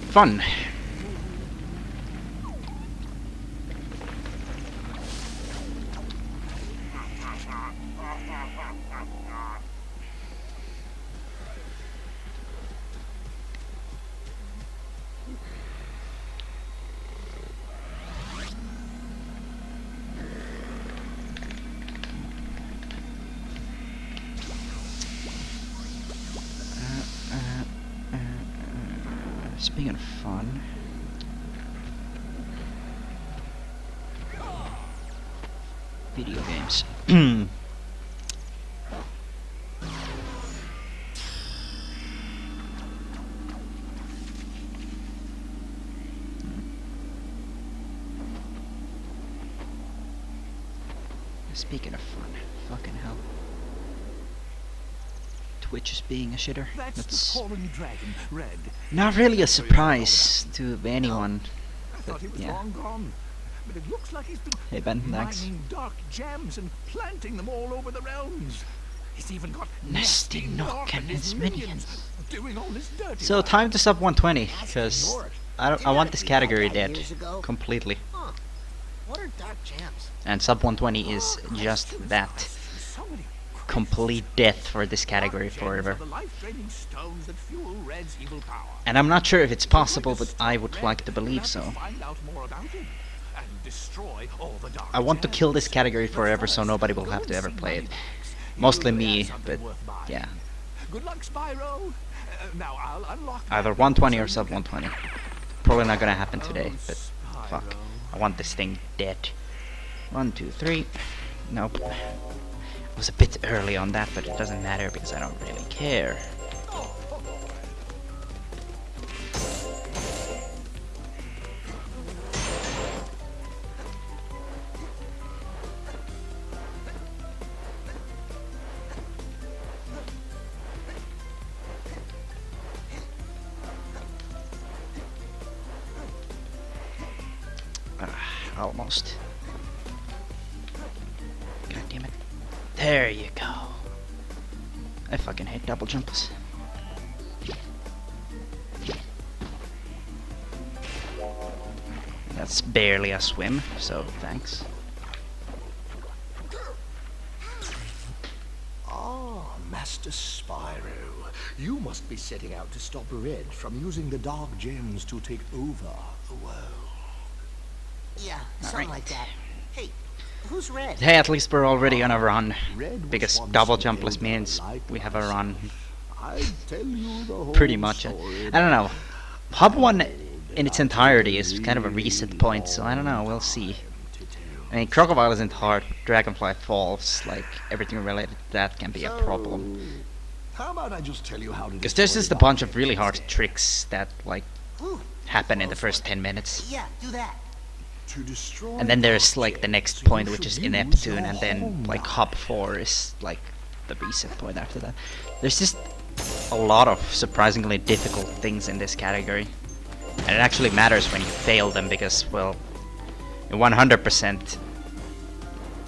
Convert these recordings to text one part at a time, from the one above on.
Fun. Speaking of fun, video games. Speaking of fun, fucking hell. Twitch is being a shitter. That's the fallen dragon, Red. Not really a surprise to anyone. I thought he was yeah. long gone. But it looks like he's been Hey Ben, thanks. mining dark gems and planting them all over the realms. He's even got Nasty Nook and his minions. doing all this dirty So work. time to sub 120, because I want this category dead completely. Huh. What are dark gems? And sub 120 is just that. So many Complete death for this category gems forever. are the life-draining stones that fuel Red's evil power. And I'm not sure if it's possible, but I would like to believe so. Find out more about him and destroy all the dark I want to gems. kill this category forever so nobody will have to ever play it. Mostly me, but yeah. Good luck, Spyro. Now I'll unlock Either 120 or sub 120. Probably not gonna happen today, but fuck. I want this thing dead. 1, 2, 3. Nope. I was a bit early on that, but it doesn't matter because I don't really care. Almost. God damn it. There you go. I fucking hate double jumps. That's barely a swim, so thanks. Ah, Master Spyro. You must be setting out to stop Red from using the dark gems to take over the world. Yeah, something like that. Hey, who's Red? Hey, at least we're already on a run. Red was Because once double a jumpless very means light we have a lass. run. I'd tell you the whole Pretty much. I story, don't know. Hub 1 in its but entirety is kind of a reset point, so I don't know, we'll see. I mean, Crocodile isn't hard, Dragonfly Falls, like, everything related to that can be a problem. How about I just tell you how to Because there's destroy just a dark bunch of really gems hard instead? tricks that, like, Ooh, happen in the first 10 minutes. yeah, do that. To destroy And then there's, dark like, the gems, next you point, which should is use Ineptune, your and then, home like, knife. Hub 4 is, like, the reset point after that. There's just a lot of surprisingly difficult things in this category. And it actually matters when you fail them, because, well, in 100%,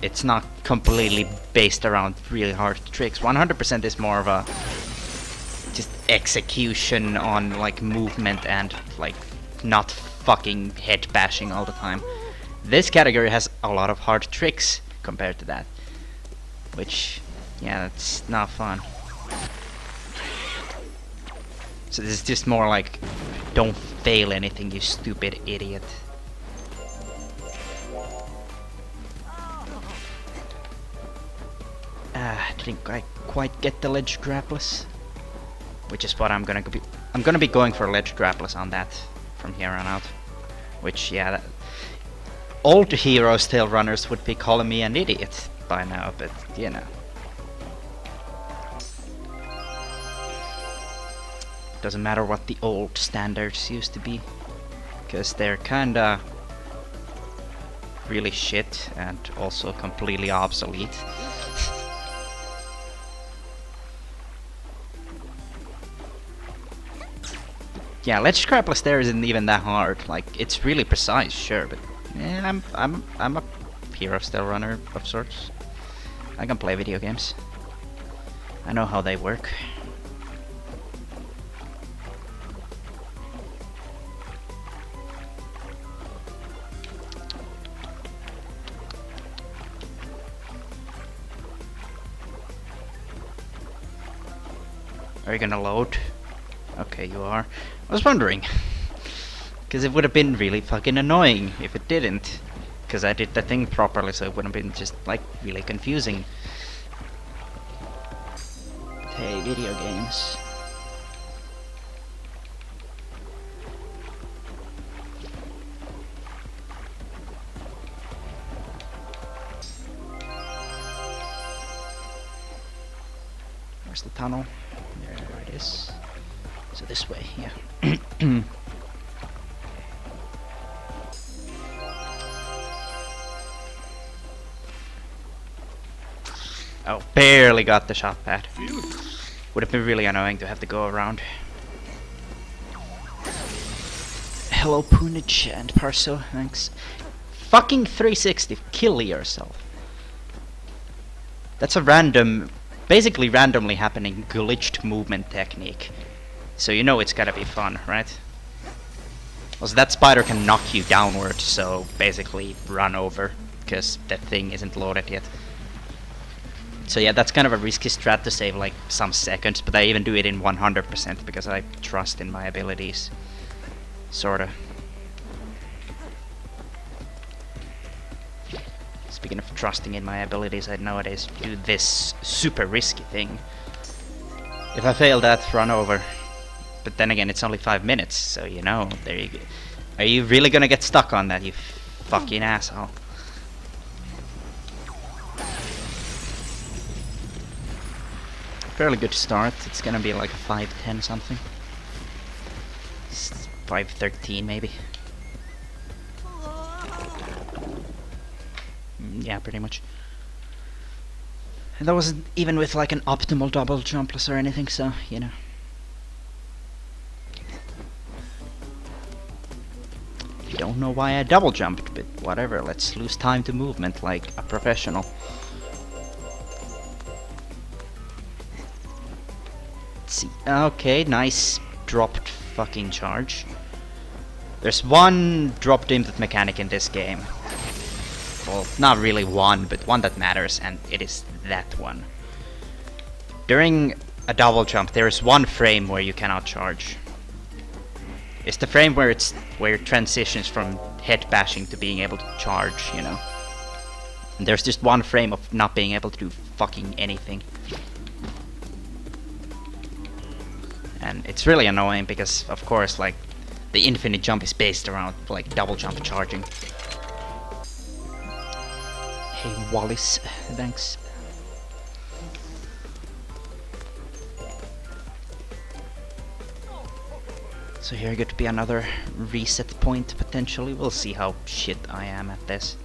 it's not completely based around really hard tricks. 100% is more of a just execution on, like, movement and, like, not fucking head bashing all the time. This category has a lot of hard tricks compared to that, which, yeah, that's not fun. So this is just more like, don't fail anything, you stupid idiot. Didn't quite get the ledge grapplers, which is what I'm gonna be going for ledge grapplers on that from here on out. Which, yeah, old Heroes Tail runners would be calling me an idiot by now, but you know. Doesn't matter what the old standards used to be, because they're kinda really shit and also completely obsolete. Yeah, ledge grapplers there isn't even that hard. Like, it's really precise, sure, but yeah, I'm a hero still runner of sorts. I can play video games. I know how they work. Are you gonna load? Okay, you are. I was wondering. Because it would have been really fucking annoying if it didn't. Because I did the thing properly, so it would have been just, like, really confusing. Hey, video games. Where's the tunnel? There it is. So this way, yeah. Oh, barely got the shot pad. Would have been really annoying to have to go around. Hello, Punich and Parso, thanks. Fucking 360, kill yourself. That's a random, basically randomly happening glitched movement technique. So you know it's gotta be fun, right? Also, that spider can knock you downward, so basically run over, because that thing isn't loaded yet. So yeah, that's kind of a risky strat to save like some seconds, but I even do it in 100% because I trust in my abilities. Sorta. Speaking of trusting in my abilities, I nowadays do this super risky thing. If I fail that, run over. But then again, it's only 5 minutes, so you know, there you go. Are you really gonna get stuck on that, you fucking asshole? Fairly good start. It's gonna be like a 5:10 something. 5:13 maybe. Yeah, pretty much. And that wasn't even with like an optimal double jumpless or anything, so you know. You don't know why I double jumped, but whatever. Let's lose time to movement like a professional. See. Okay, nice dropped fucking charge. There's one dropped input mechanic in this game. Well, not really one, but one that matters, and it is that one. During a double jump, there is one frame where you cannot charge. It's the frame where it transitions from head bashing to being able to charge, you know. And there's just one frame of not being able to do fucking anything. And it's really annoying because, of course, like, the infinite jump is based around, like, double jump charging. Hey, Wallace, thanks. So here could be another reset point, potentially. We'll see how shit I am at this.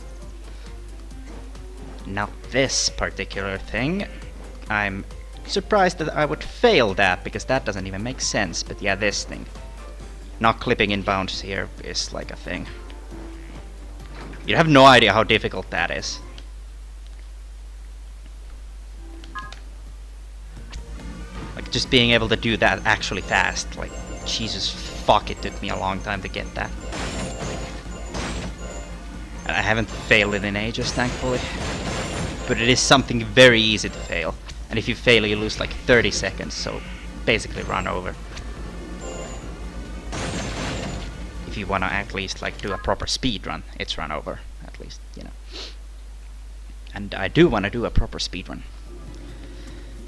Now, this particular thing, I'm surprised that I would fail that, because that doesn't even make sense. But yeah, this thing. Not clipping in bounds here is like a thing. You have no idea how difficult that is. Like, just being able to do that actually fast. Like, Jesus fuck, it took me a long time to get that. And I haven't failed it in ages, thankfully. But it is something very easy to fail. And if you fail, you lose like 30 seconds, so basically run over. If you wanna at least like do a proper speed run, it's run over, at least, you know. And I do wanna do a proper speed run.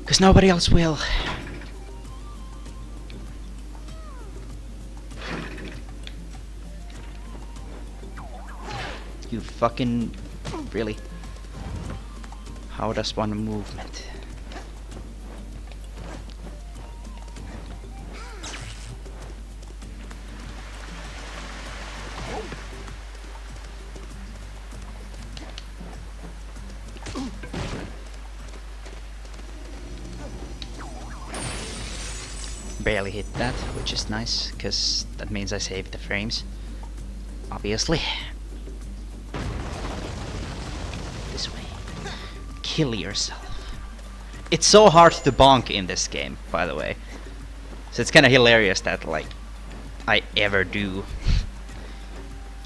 'Cause nobody else will. You fucking... really? How does one movement? Barely hit that, which is nice, because that means I saved the frames. Obviously. This way. Kill yourself. It's so hard to bonk in this game, by the way. So it's kinda hilarious that, like, I ever do.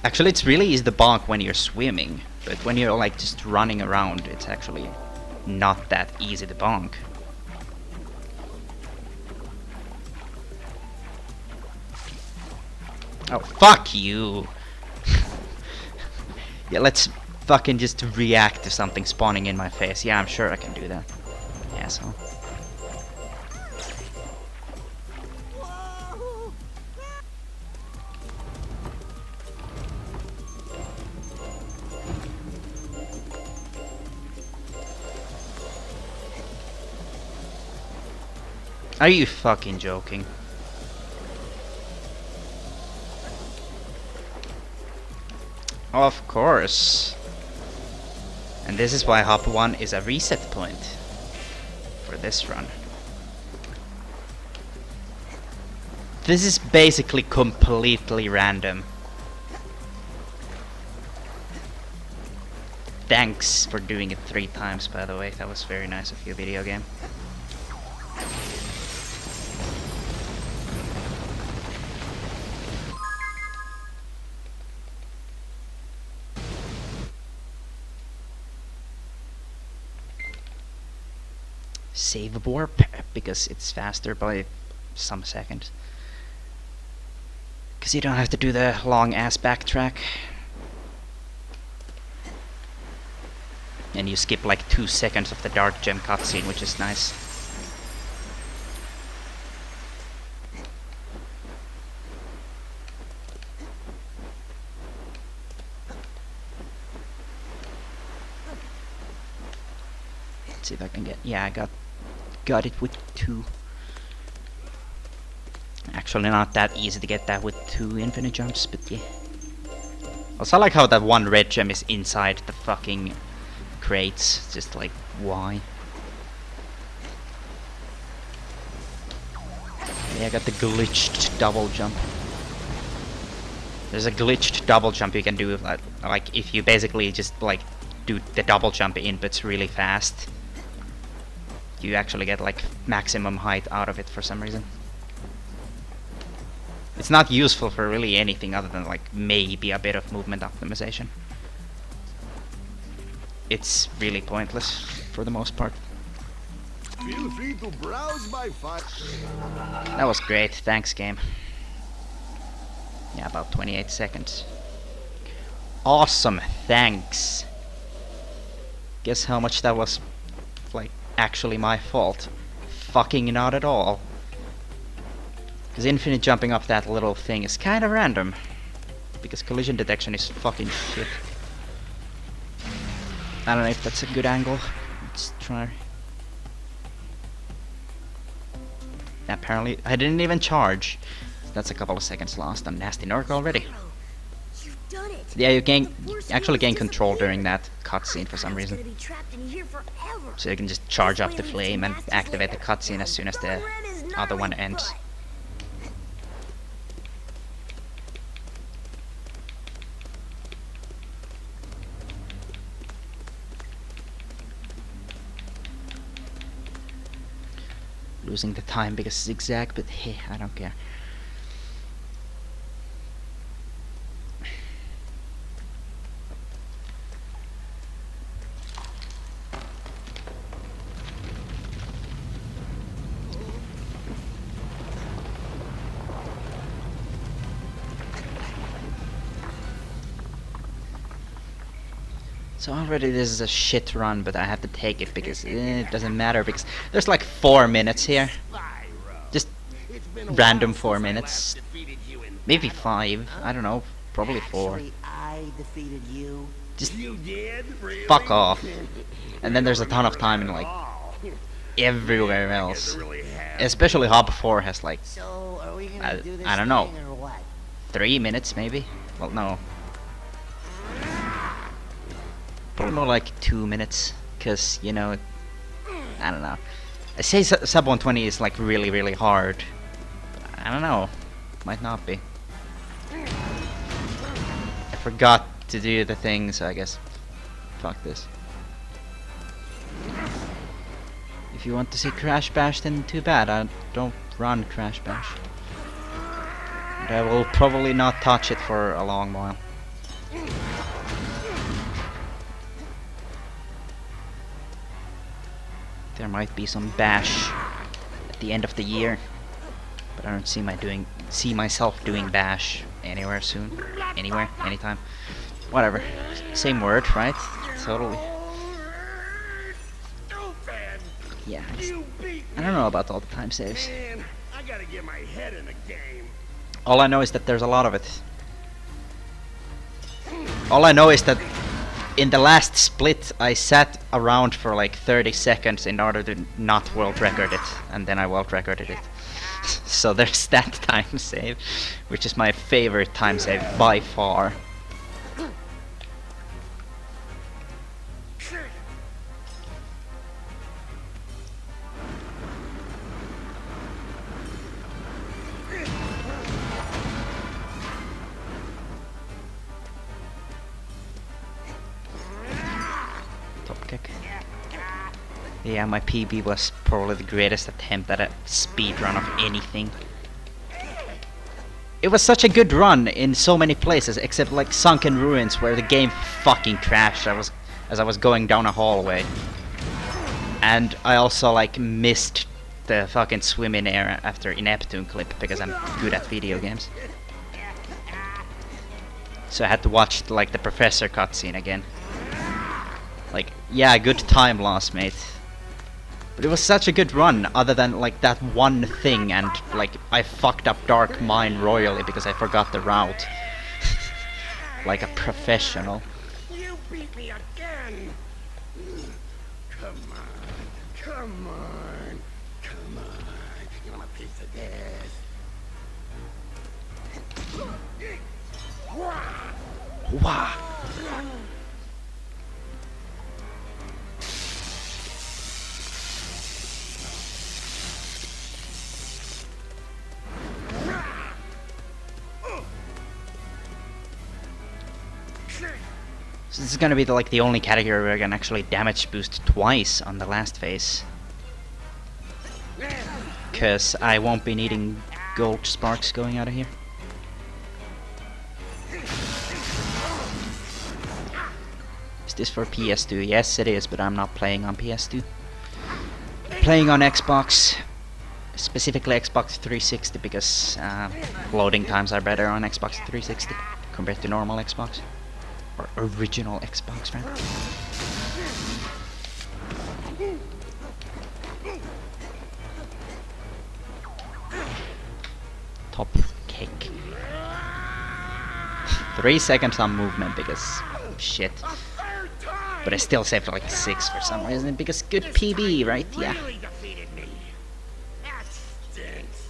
Actually, it's really easy to bonk when you're swimming, but when you're, like, just running around, it's actually not that easy to bonk. Oh, fuck you! Yeah, let's fucking just react to something spawning in my face. Yeah, I'm sure I can do that. Asshole. Are you fucking joking? Of course. And this is why Hop 1 is a reset point for this run. This is basically completely random. Thanks for doing it 3 times, by the way. That was very nice of you, video game. Save warp because it's faster by some seconds. Because you don't have to do the long ass backtrack. And you skip like 2 seconds of the dark gem cutscene, which is nice. Let's see if I can get. Yeah, I got it with 2. Actually, not that easy to get that with 2 infinite jumps, but yeah. Also, I like how that 1 red gem is inside the fucking crates. Just like, why? Yeah, I got the glitched double jump. There's a glitched double jump you can do, like if you basically just like do the double jump inputs really fast. You actually get like maximum height out of it for some reason. It's not useful for really anything other than like maybe a bit of movement optimization. It's really pointless for the most part. Feel free to browse my file. That was great, thanks game. Yeah, about 28 seconds. Awesome, thanks. Guess how much that was like actually my fault? Fucking not at all. Because infinite jumping up that little thing is kind of random. Because collision detection is fucking shit. I don't know if that's a good angle. Let's try. Apparently, I didn't even charge. That's a couple of seconds lost on Nasty Nork already. You've done it. Yeah, you actually gain control during that cutscene for some reason. So you can just charge up the flame and activate the cutscene as soon as the other one ends. Losing the time because zigzag, but hey, I don't care. So already this is a shit run, but I have to take it because it doesn't matter because there's like 4 minutes here. Just random 4 minutes. Maybe 5, I don't know, probably 4. Actually, I defeated you. Just fuck off. And then there's a ton of time in like everywhere else. Especially Hop 4 has like, So, are we gonna do this I don't know, thing or what? 3 minutes maybe? Well, no. Probably more like 2 minutes, because, you know, I don't know. I say sub 120 is like really, really hard. I don't know. Might not be. I forgot to do the thing, so I guess fuck this. If you want to see Crash Bash, then too bad. I don't run Crash Bash. And I will probably not touch it for a long while. There might be some bash at the end of the year, but I don't see myself doing bash anywhere soon. Anywhere, anytime. Whatever. Same word, right? Totally. Yeah. I don't know about all the time saves. Man, I gotta get my head in the game. All I know is that there's a lot of it. All I know is that in the last split I sat around for like 30 seconds in order to not world record it, and then I world recorded it. So there's that time save, which is my favorite time save by far. Top kick. Yeah, my PB was probably the greatest attempt at a speedrun of anything. It was such a good run in so many places, except like Sunken Ruins, where the game fucking crashed as I was going down a hallway. And I also like missed the fucking swim in air after Ineptune clip because I'm good at video games. So I had to watch like the professor cutscene again. Like, yeah, good time loss, mate. But it was such a good run, other than like that one thing, and like I fucked up Dark Mine royally because I forgot the route. Like a professional. You beat me again. Come on, come on, come on. You want a piece of this? Wow. So this is gonna be like the only category where I can actually damage boost twice on the last phase. Cause I won't be needing gold sparks going out of here. Is this for PS2? Yes it is, but I'm not playing on PS2. Playing on Xbox. Specifically Xbox 360 because loading times are better on Xbox 360 compared to normal Xbox. Or original Xbox, right? Top kick. 3 seconds on movement because shit. But I still saved like 6 for some reason because good PB, right? Yeah. Really defeated me. That stinks.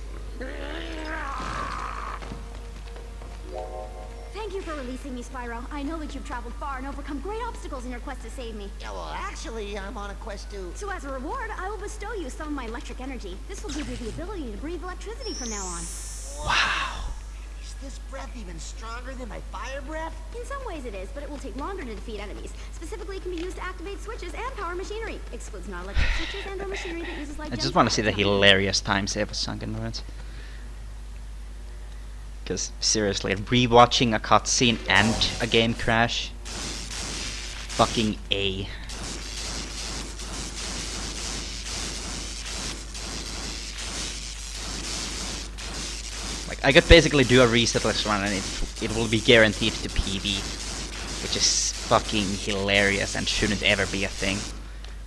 Thank you for releasing me, Spyro. I know that you've traveled far and overcome great obstacles in your quest to save me. Yeah, well, actually, I'm on a quest to... So as a reward, I will bestow you some of my electric energy. This will give you the ability to breathe electricity from now on. Wow. Is this breath even stronger than my fire breath? In some ways it is, but it will take longer to defeat enemies. Specifically, it can be used to activate switches and power machinery. Excludes non-electric switches and or machinery that uses light. I just want to see the hilarious time save of Sunken Ruins. Because seriously, rewatching a cutscene and a game crash, fucking A. Like I could basically do a resetless run and it will be guaranteed to PB, which is fucking hilarious and shouldn't ever be a thing.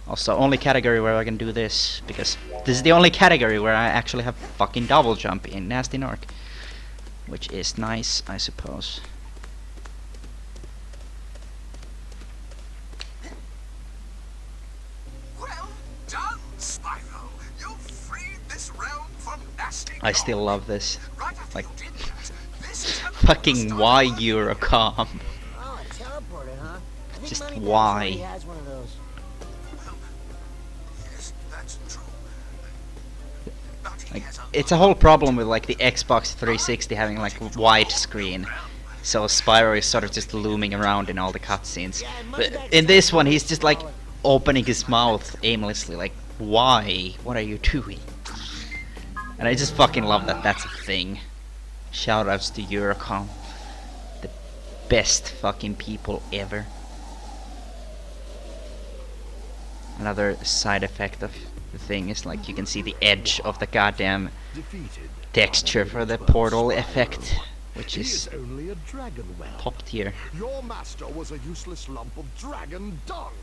Also, only category where I can do this, because this is the only category where I actually have fucking double jump in Nasty Nork. Which is nice, I suppose. Well done, Spyro. You freed this realm from nasty. I still love this. Right after Like, you did that, this is how fucking why Eurocom? Oh, a teleporter, huh? I think Just Moneybags why? already has one of those. Well, yes, that's true. But he Like, has it's a whole problem with like the Xbox 360 having like widescreen. So Spyro is sort of just looming around in all the cutscenes. But in this one he's just like opening his mouth aimlessly, like, why? What are you doing? And I just fucking love that that's a thing. Shoutouts to Eurocom. The best fucking people ever. Another side effect of the thing is like you can see the edge of the goddamn Defeated. texture for the portal effect. which He is is only a dragon whelp. top tier. Your master was a useless lump of dragon dung,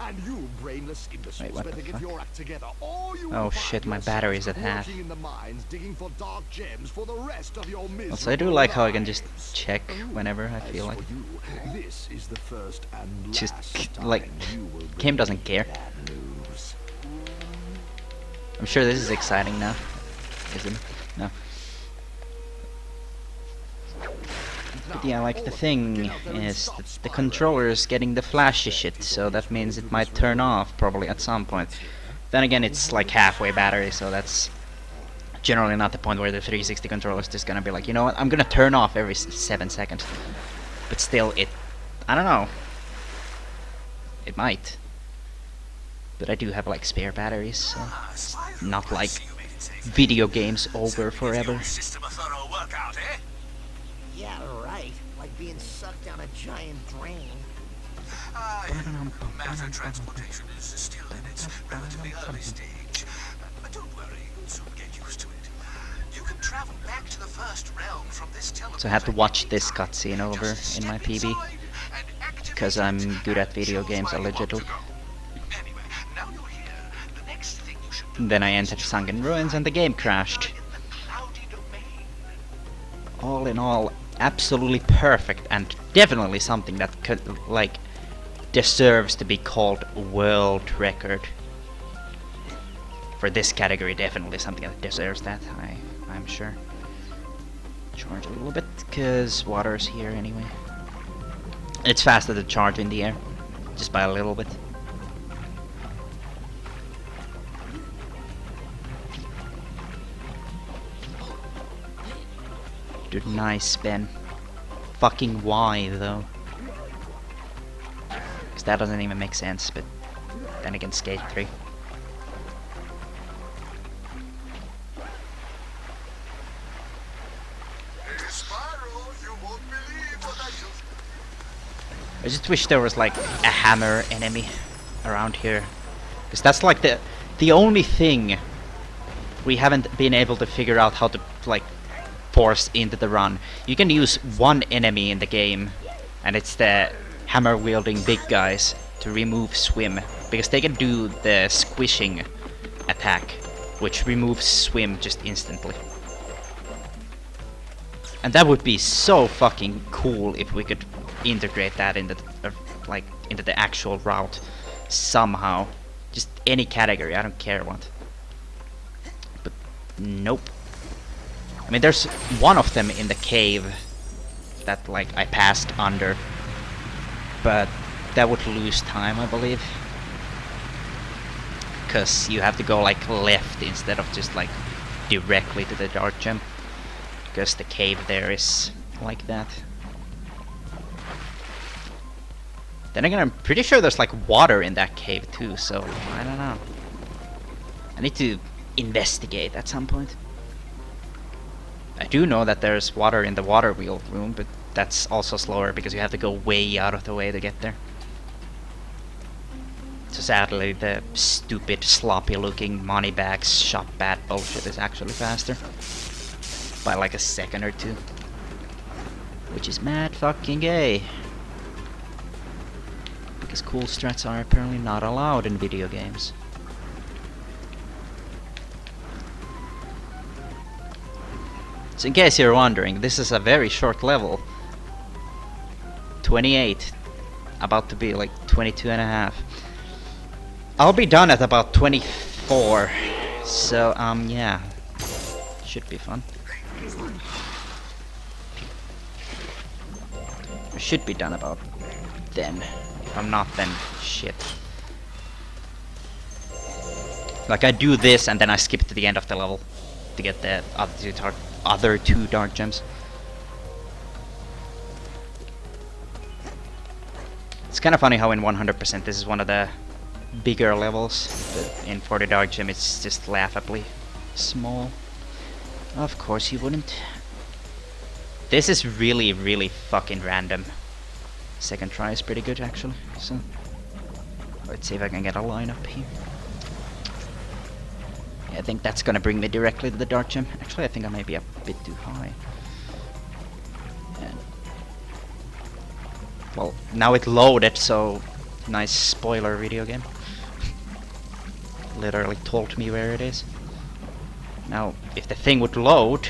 and you brainless imbeciles what better the get fuck? your act together, or you Oh will shit, find my yourselves battery's at half. working in the mines, digging for dark gems for the rest of your miserable Also, I do like how I can just lives. check whenever I As feel like. for you, this is the first and Just, last like, time you will bring game doesn't me care. bad news. I'm sure this is exciting now, isn't it? No. But yeah, like the thing is that the controller is getting the flashy shit, so that means it might turn off probably at some point. Then again, it's like halfway battery, so that's generally not the point where the 360 controller is just gonna be like, you know what, I'm gonna turn off every 7 seconds. But still, I don't know. It might. But I do have like spare batteries, so it's not like video games over forever. System a thorough workout, eh? Yeah, right. Like being sucked down a giant drain. Matter transportation is still in its relatively early stage. But don't worry, you'll soon get used to it. You can travel back to the first realm from this teleporter. So I have to watch this cutscene over in my PB, because I'm good at video games allegedly. Anyway, now you're here. The next thing you should do Then I entered Sunken Ruins and the game crashed. in the cloudy domain. All in all, absolutely perfect and definitely something that could, like, deserves to be called world record. For this category, definitely something that deserves that, I'm sure. Charge a little bit, because water's here anyway. It's faster to charge in the air, just by a little bit. Dude, nice, Ben. Fucking why, though? Because that doesn't even make sense, but then again, Skate 3. Spyro, you won't believe what I just... I just wish there was like a hammer enemy around here, because that's like the only thing we haven't been able to figure out how to like force into the run. You can use one enemy in the game, and it's the hammer wielding big guys to remove swim, because they can do the squishing attack, which removes swim just instantly. And that would be so fucking cool if we could integrate that into into the actual route somehow. Just any category, I don't care what. But nope. I mean, there's one of them in the cave that like I passed under, but that would lose time, I believe, because you have to go like left instead of just like directly to the dark gem, because the cave there is like that. Then again, I'm pretty sure there's like water in that cave too, so I don't know. I need to investigate at some point. I do know that there's water in the water wheel room, but that's also slower because you have to go way out of the way to get there. So sadly, the stupid, sloppy-looking moneybags shop bat bullshit is actually faster. By like a second or two. Which is mad fucking gay. Because cool strats are apparently not allowed in video games. So in case you're wondering, this is a very short level. 28. About to be like 22 and a half. I'll be done at about 24. So, yeah. Should be fun. I should be done about then. If I'm not, then shit. Like, I do this and then I skip to the end of the level to get the other two dark gems. It's kind of funny how in 100% this is one of the bigger levels, but in 40 dark gem it's just laughably small. Of course you wouldn't. This is really, really fucking random. Second try is pretty good actually, so let's see if I can get a line up here. Yeah, I think that's gonna bring me directly to the dark gem. Actually, I think I may be a bit too high. Well, now it loaded, so nice spoiler video game. Literally told me where it is. Now, if the thing would load...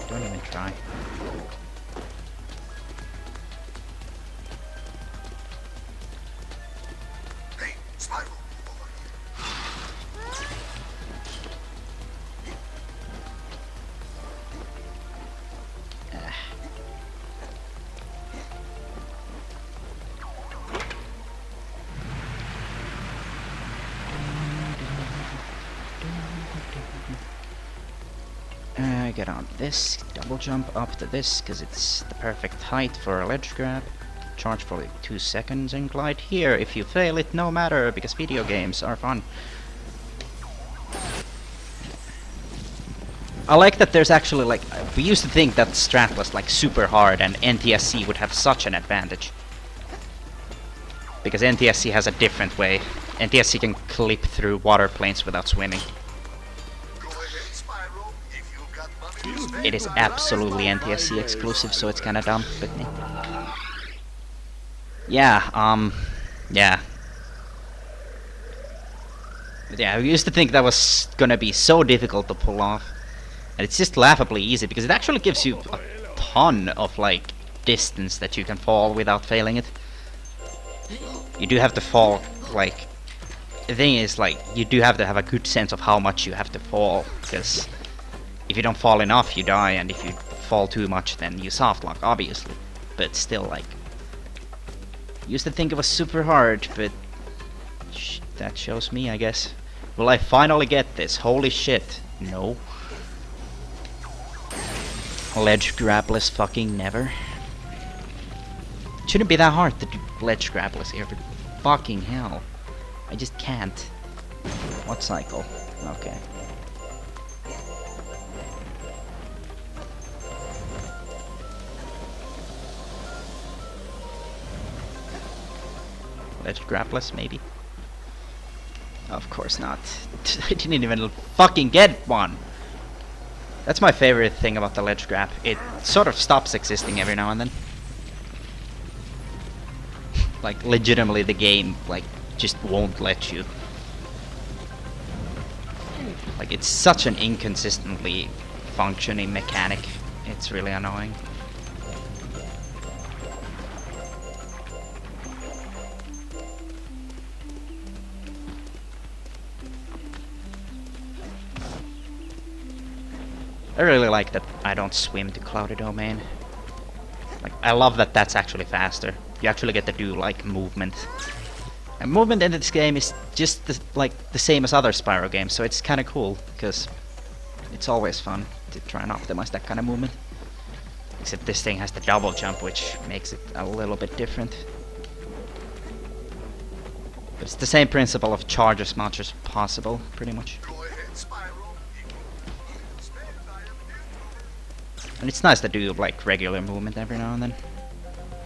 Don't even try. Hey, Spyro. Get on this, double jump up to this, because it's the perfect height for a ledge grab. Charge for like 2 seconds and glide here. If you fail it, no matter, because video games are fun. I like that there's actually like, we used to think that strat was like super hard and NTSC would have such an advantage. Because NTSC has a different way. NTSC can clip through water planes without swimming. It is absolutely NTSC exclusive, so it's kinda dumb, but yeah, yeah. But yeah, we used to think that was gonna be so difficult to pull off. And it's just laughably easy, because it actually gives you a ton of, like, distance that you can fall without failing it. You do have to fall, like... The thing is, like, you do have to have a good sense of how much you have to fall, because... If you don't fall enough, you die, and if you fall too much, then you softlock, obviously. But still, like... Used to think it was super hard, but... that shows me, I guess. Will I finally get this? Holy shit. No. Ledge grabless fucking never. Shouldn't be that hard to do ledge grabless here, but fucking hell. I just can't. What cycle? Okay. Ledge grabless, maybe? Of course not. I didn't even fucking get one! That's my favorite thing about the ledge grab. It sort of stops existing every now and then. Like, legitimately the game, like, just won't let you. Like, it's such an inconsistently functioning mechanic. It's really annoying. I really like that I don't swim to Cloudy Domain. Like, I love that that's actually faster. You actually get to do, like, movement. And movement in this game is just, the same as other Spyro games, so it's kinda cool, because it's always fun to try and optimize that kind of movement. Except this thing has the double jump, which makes it a little bit different. But it's the same principle of charge as much as possible, pretty much. And it's nice to do, like, regular movement every now and then,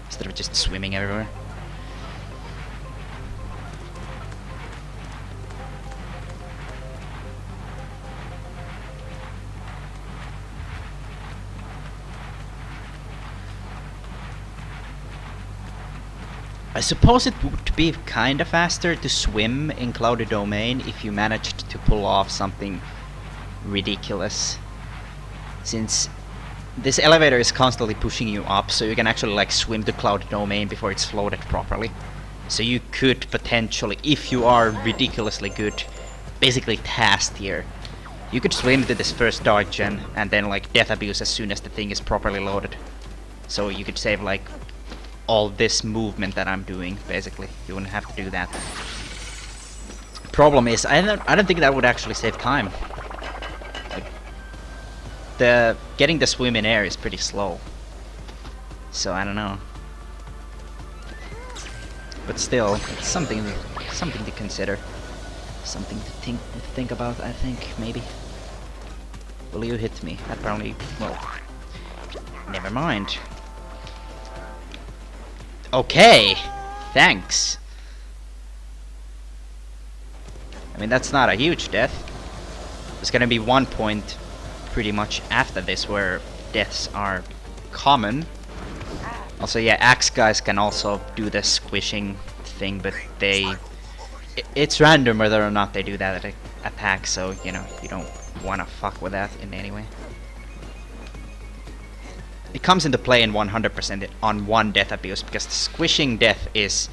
instead of just swimming everywhere. I suppose it would be kinda faster to swim in Cloudy Domain if you managed to pull off something ridiculous. Since this elevator is constantly pushing you up, so you can actually like swim to Cloudy Domain before it's floated properly. So you could potentially, if you are ridiculously good, basically tasked here, you could swim to this first dark gen and then like death abuse as soon as the thing is properly loaded. So you could save like all this movement that I'm doing, basically. You wouldn't have to do that. Problem is, I don't think that would actually save time. Like, getting the swim in air is pretty slow. So I don't know. But still, it's something to consider. Something to think about, I think, maybe. Will you hit me? That probably, well, Never mind. Okay, thanks. I mean, that's not a huge death. There's gonna be one point pretty much after this where deaths are common. Also, yeah, axe guys can also do the squishing thing, but it's random whether or not they do that attack, so, you know, you don't wanna fuck with that in any way. It comes into play in 100% on one death abuse, because the squishing death is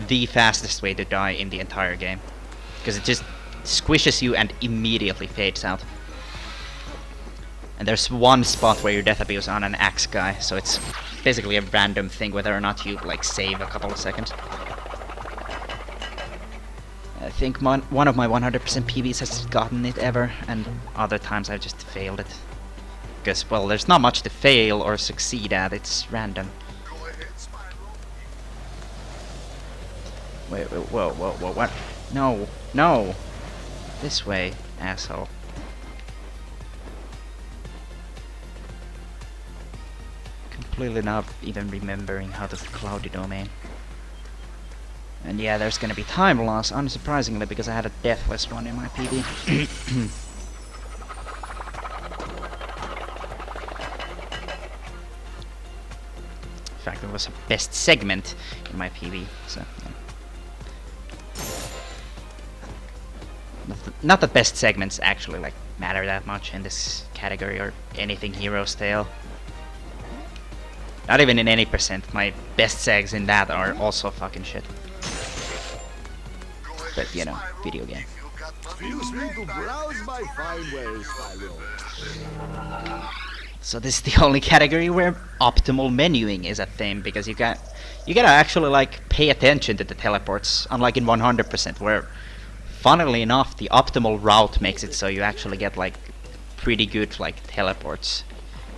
the fastest way to die in the entire game. Because it just squishes you and immediately fades out. And there's one spot where you death abuse on an axe guy, so it's basically a random thing whether or not you, like, save a couple of seconds. I think one of my 100% PBs has gotten it ever, and other times I've just failed it. Because, well, there's not much to fail or succeed at, it's random. Wait, whoa, what? No, no! This way, asshole. Completely not even remembering how to cloudy domain. And yeah, there's gonna be time loss, unsurprisingly, because I had a deathless one in my PB. In fact, it was a best segment in my PB, so yeah. Not that best segments actually like matter that much in this category or anything Hero's Tale. Not even in any percent. My best segs in that are also fucking shit. But you know, video game. Excuse me to browse my fine wares, Spyro. So this is the only category where optimal menuing is a thing, because you gotta actually like pay attention to the teleports, unlike in 100%, where funnily enough the optimal route makes it so you actually get like pretty good like teleports.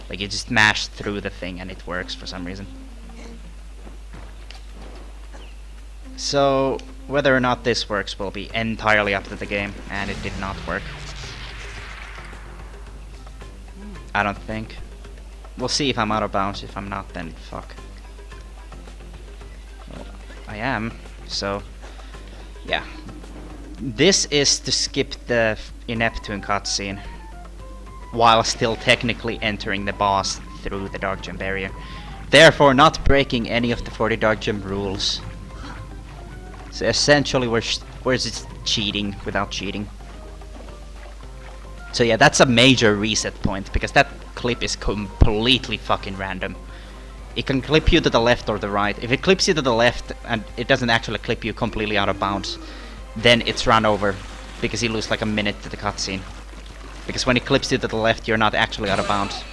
Like you just mash through the thing and it works for some reason. So whether or not this works will be entirely up to the game, and it did not work. I don't think. We'll see if I'm out of bounds. If I'm not, then fuck. Well, I am, so yeah. This is to skip the Neptune cutscene while still technically entering the boss through the Dark Gem barrier. Therefore not breaking any of the 40 Dark Gem rules. So essentially we're just cheating without cheating. So yeah, that's a major reset point, because that clip is completely fucking random. It can clip you to the left or the right. If it clips you to the left and it doesn't actually clip you completely out of bounds, then it's run over, because you lose like a minute to the cutscene. Because when it clips you to the left, you're not actually out of bounds.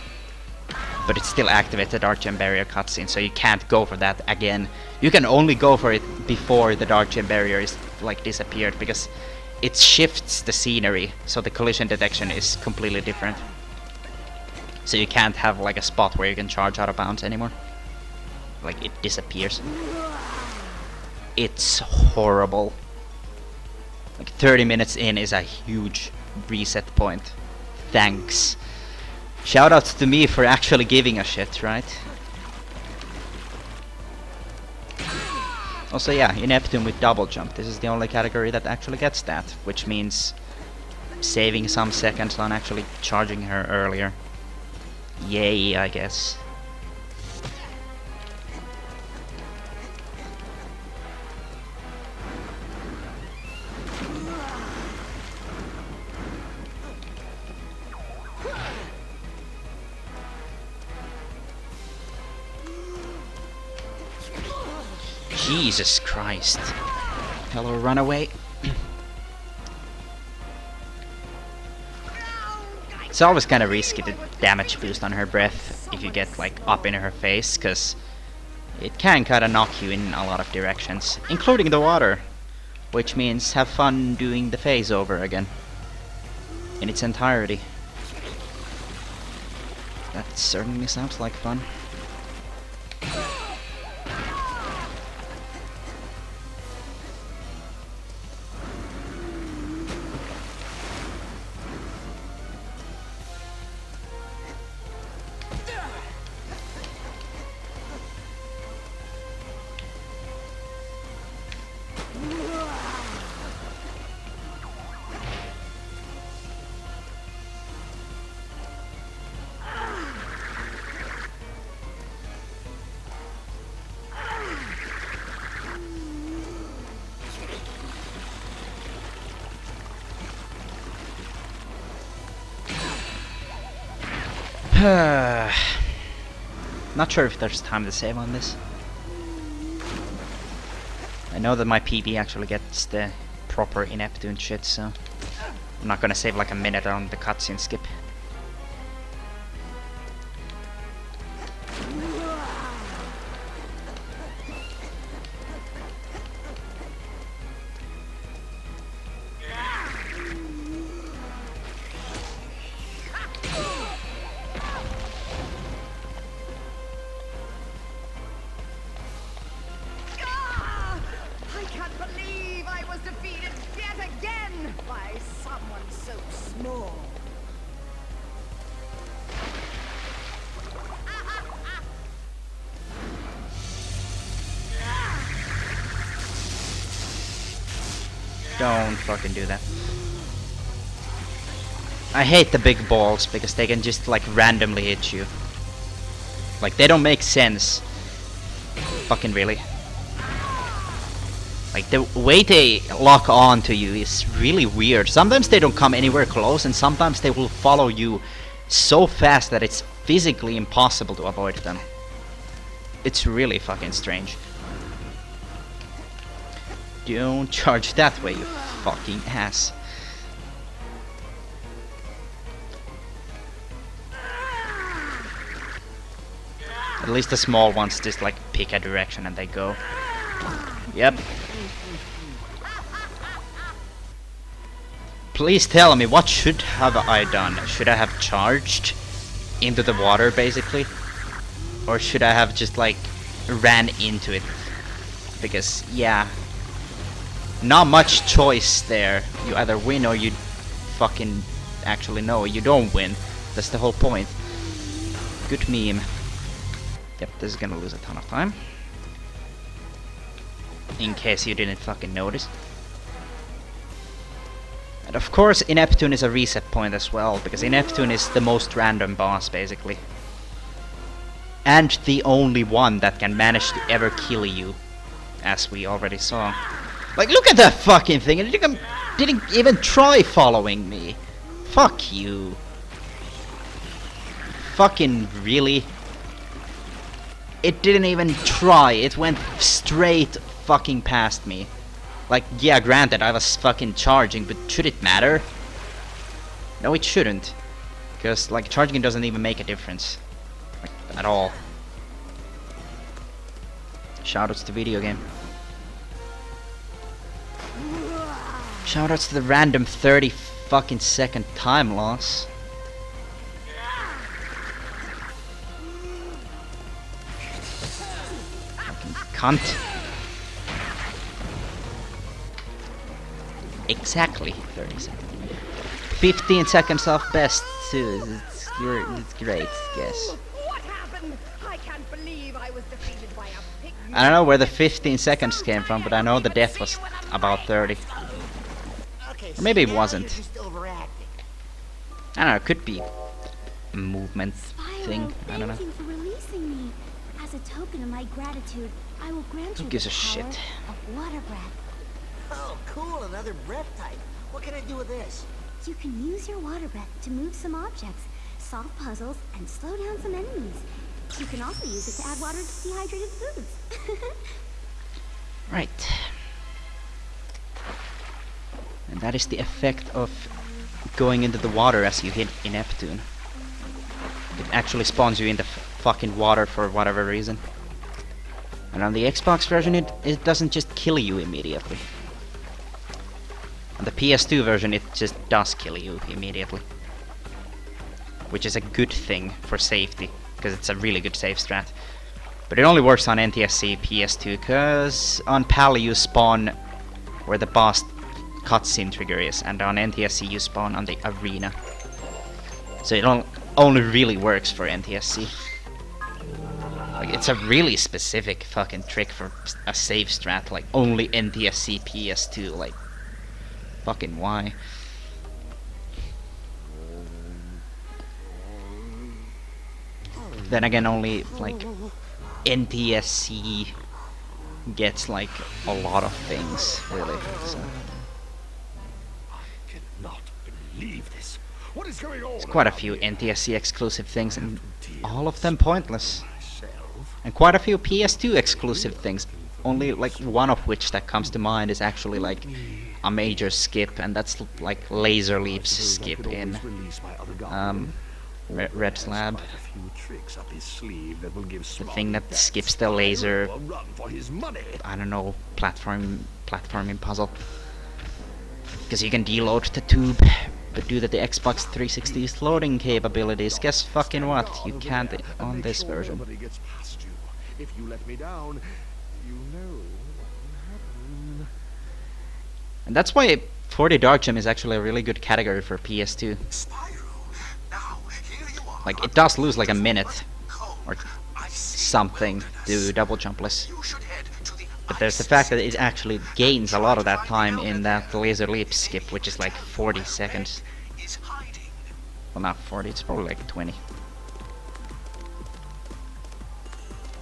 But it still activates the Dark Gem barrier cutscene, so you can't go for that again. You can only go for it before the Dark Gem barrier is like disappeared, because it shifts the scenery, so the collision detection is completely different. So you can't have like a spot where you can charge out of bounds anymore. Like it disappears. It's horrible. Like 30 minutes in is a huge reset point. Thanks. Shoutouts to me for actually giving a shit, right? Also yeah, in Neptune with double jump, this is the only category that actually gets that, which means saving some seconds on actually charging her earlier. Yay, I guess. Jesus Christ. Hello, runaway. It's always kind of risky to damage boost on her breath if you get like up in her face, because it can kind of knock you in a lot of directions, including the water, which means have fun doing the phase over again in its entirety. That certainly sounds like fun. Not sure if there's time to save on this. I know that my PB actually gets the proper Neptune shit, so I'm not gonna save like a minute on the cutscene skip. I can't believe I was defeated yet again by someone so small. Don't fucking do that. I hate the big balls because they can just like randomly hit you. Like they don't make sense. Fucking really. Like the way they lock on to you is really weird. Sometimes they don't come anywhere close and sometimes they will follow you so fast that it's physically impossible to avoid them. It's really fucking strange. Don't charge that way, you fucking ass. At least the small ones just like pick a direction and they go. Yep. Please tell me, what should have I done? Should I have charged into the water basically? Or should I have just like ran into it? Because yeah, not much choice there. You either win or you fucking actually no, you don't win. That's the whole point. Good meme. Yep, this is gonna lose a ton of time. In case you didn't fucking notice. And of course Neptune is a reset point as well, because Neptune is the most random boss basically. And the only one that can manage to ever kill you, as we already saw. Like look at that fucking thing, it didn't even try following me. Fuck you. Fucking really? It didn't even try, it went straight fucking past me. Like, yeah, granted, I was fucking charging, but should it matter? No, it shouldn't. Because, like, charging doesn't even make a difference. Like, at all. Shoutouts to video game. Shoutouts to the random 30 fucking second time loss. Fucking cunt. Exactly 30 seconds. 15 seconds off best too. It's great, guess. What happened? I can't believe I was defeated by a pig. I don't know where the 15 seconds came from, but I know the death was about 30. Okay, Or maybe it now wasn't. You're just overacting. I don't know, it could be a movement Spyro, thing. I don't know. thank you for releasing me. As a token of my gratitude, I will grant Who you gives the a power shit? of water breath. Oh, cool, another breath type. What can I do with this? You can use your water breath to move some objects, solve puzzles, and slow down some enemies. You can also use it to add water to dehydrated foods. Right. And that is the effect of going into the water as you hit in Neptune. It actually spawns you in the fucking water for whatever reason. And on the Xbox version it doesn't just kill you immediately. On the PS2 version it just does kill you immediately. Which is a good thing for safety, because it's a really good save strat. But it only works on NTSC PS2, because on PAL you spawn where the boss cutscene trigger is, and on NTSC you spawn on the arena. So it only really works for NTSC. Like, it's a really specific fucking trick for a save strat, like only NTSC PS2, like fucking why? Then again, only like NTSC gets like a lot of things, really. So. I cannot believe this. What is going on? There's quite a few NTSC exclusive things, and all of them pointless. And quite a few PS2 exclusive things. Only like one of which that comes to mind is actually like a major skip, and that's like Laser Leap's skip in Red Slab. The thing that skips the laser, I don't know, platforming puzzle. Because you can deload the tube, but due to the Xbox 360's loading capabilities, guess fucking what? You can't on this version. If you let me down, you know what will happen. And that's why 40 Dark Gem is actually a really good category for PS2. Spyro, now here you are. Like, it does lose like a minute or something to double jumpless. You should head to the But there's the fact that it actually gains a lot of that time in that Laser Leap skip, which is like 40 seconds. is hiding. Well, not 40, it's probably like 20.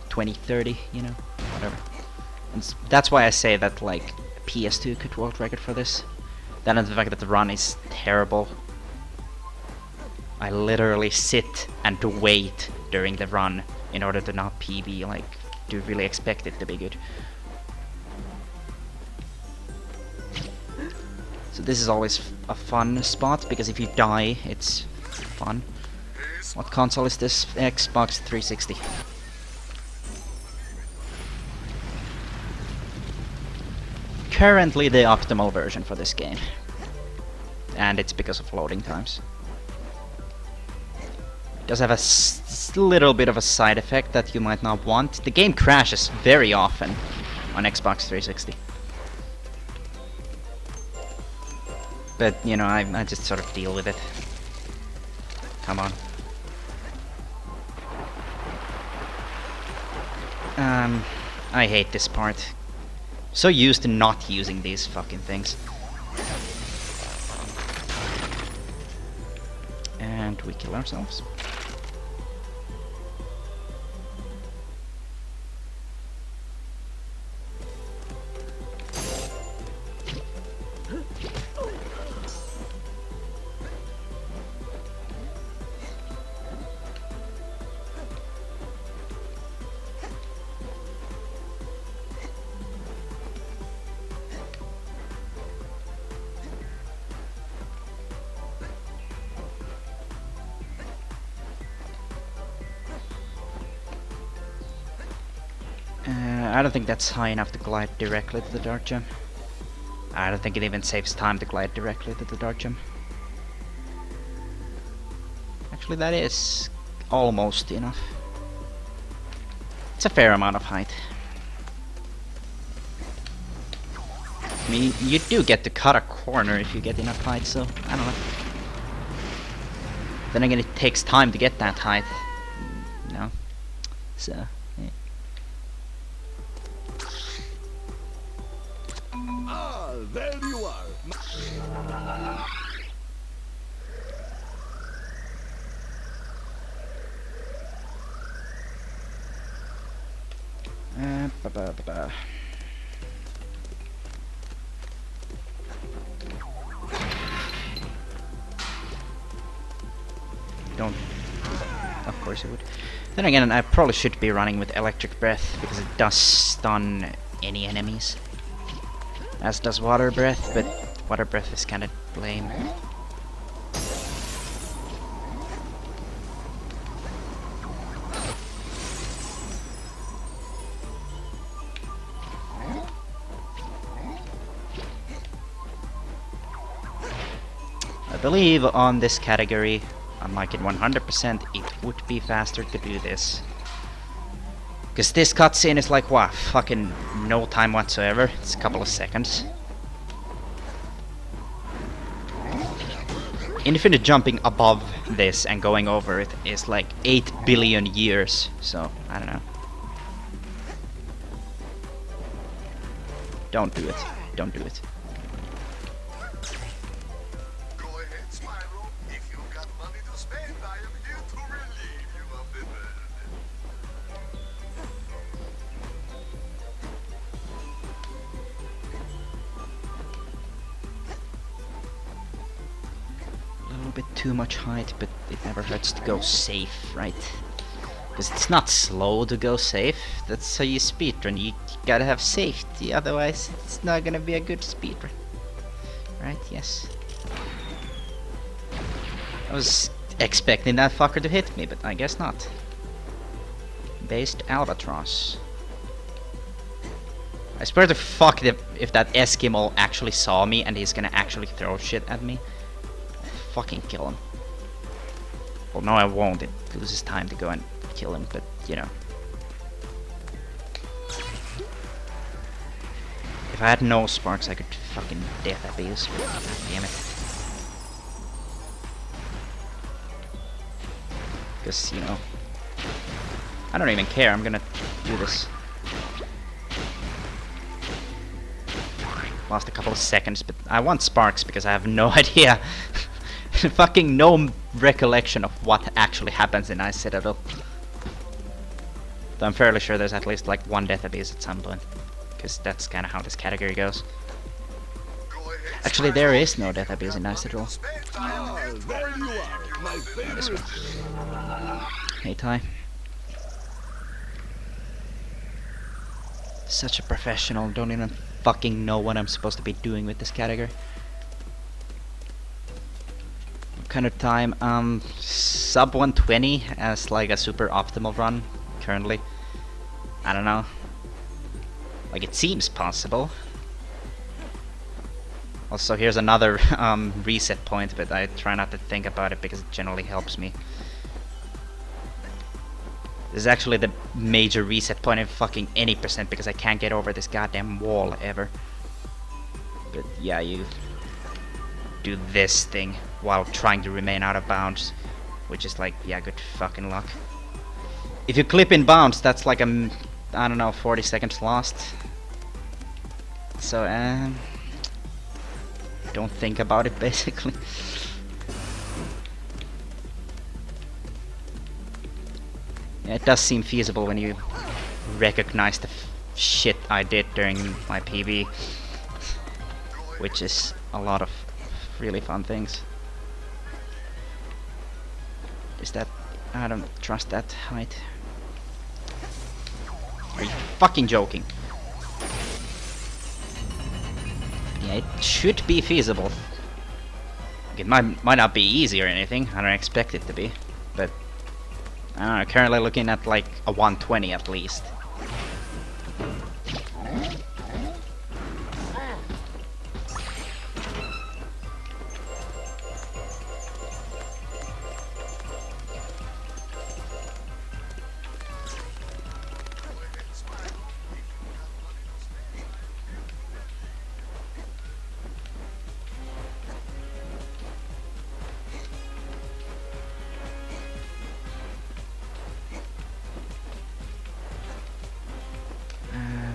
20, 30, you know, whatever. And that's why I say that, like, PS2 could world record for this. Then the fact that the run is terrible. I literally sit and wait during the run in order to not PB, like, do really expect it to be good. So this is always a fun spot, because if you die, it's fun. What console is this? Xbox 360. Currently the optimal version for this game. And it's because of loading times. It does have a little bit of a side effect that you might not want. The game crashes very often on Xbox 360. But, you know, I just sort of deal with it. Come on. I hate this part. So used to not using these fucking things. And we kill ourselves. I don't think that's high enough to glide directly to the Dark Gem. I don't think it even saves time to glide directly to the Dark Gem. Actually, that is almost enough. It's a fair amount of height. I mean, you do get to cut a corner if you get enough height, so I don't know. Then again, it takes time to get that height. You know? So, yeah. There you are. Ba-ba-ba-ba. Don't. Of course it would. Then again, I probably should be running with Electric Breath because it does stun any enemies. As does Water Breath, but Water Breath is kind of lame. I believe on this category, unlike in 100%, it would be faster to do this. Because this cutscene is like, what, fucking no time whatsoever. It's a couple of seconds. Infinite jumping above this and going over it is like 8 billion years, so I don't know. Don't do it. Don't do it. Go ahead, Spyro. If you've got money to spend, I am here to relieve you of the burden. Load bit too much height, but it never hurts to go safe, right? Because it's not slow to go safe. That's how you speedrun. You gotta have safety, otherwise it's not gonna be a good speedrun. Right? Yes. I was expecting that fucker to hit me, but I guess not. Based Albatross. I swear to fuck if that Eskimo actually saw me and he's gonna actually throw shit at me, I'll fucking kill him. Well, no, I won't. It loses time to go and kill him, but you know. If I had no sparks, I could fucking death abuse. Damn it. Because, you know, I don't even care. I'm gonna do this. Lost a couple of seconds, but I want sparks because I have no idea. Fucking no recollection of what actually happens in Ice Citadel. Though I'm fairly sure there's at least like one death abuse at some point. Because that's kind of how this category goes. Actually, there is no death abuse in Ice Citadel. This one. Hey, Ty. Such a professional, don't even fucking know what I'm supposed to be doing with this category. What kind of time? Sub 120 as like a super optimal run currently. I don't know. Like, it seems possible. Also, here's another reset point, but I try not to think about it because it generally helps me. This is actually the major reset point in fucking any percent because I can't get over this goddamn wall ever. But yeah, you do this thing while trying to remain out of bounds, which is like, yeah, good fucking luck. If you clip in bounds, that's like a, I don't know, 40 seconds lost. So, don't think about it, basically. Yeah, it does seem feasible when you recognize the shit I did during my PB, which is a lot of really fun things. Is that... I don't trust that height. Are you fucking joking? Yeah, it should be feasible. It might not be easy or anything, I don't expect it to be, but I don't know, currently looking at like a 120 at least.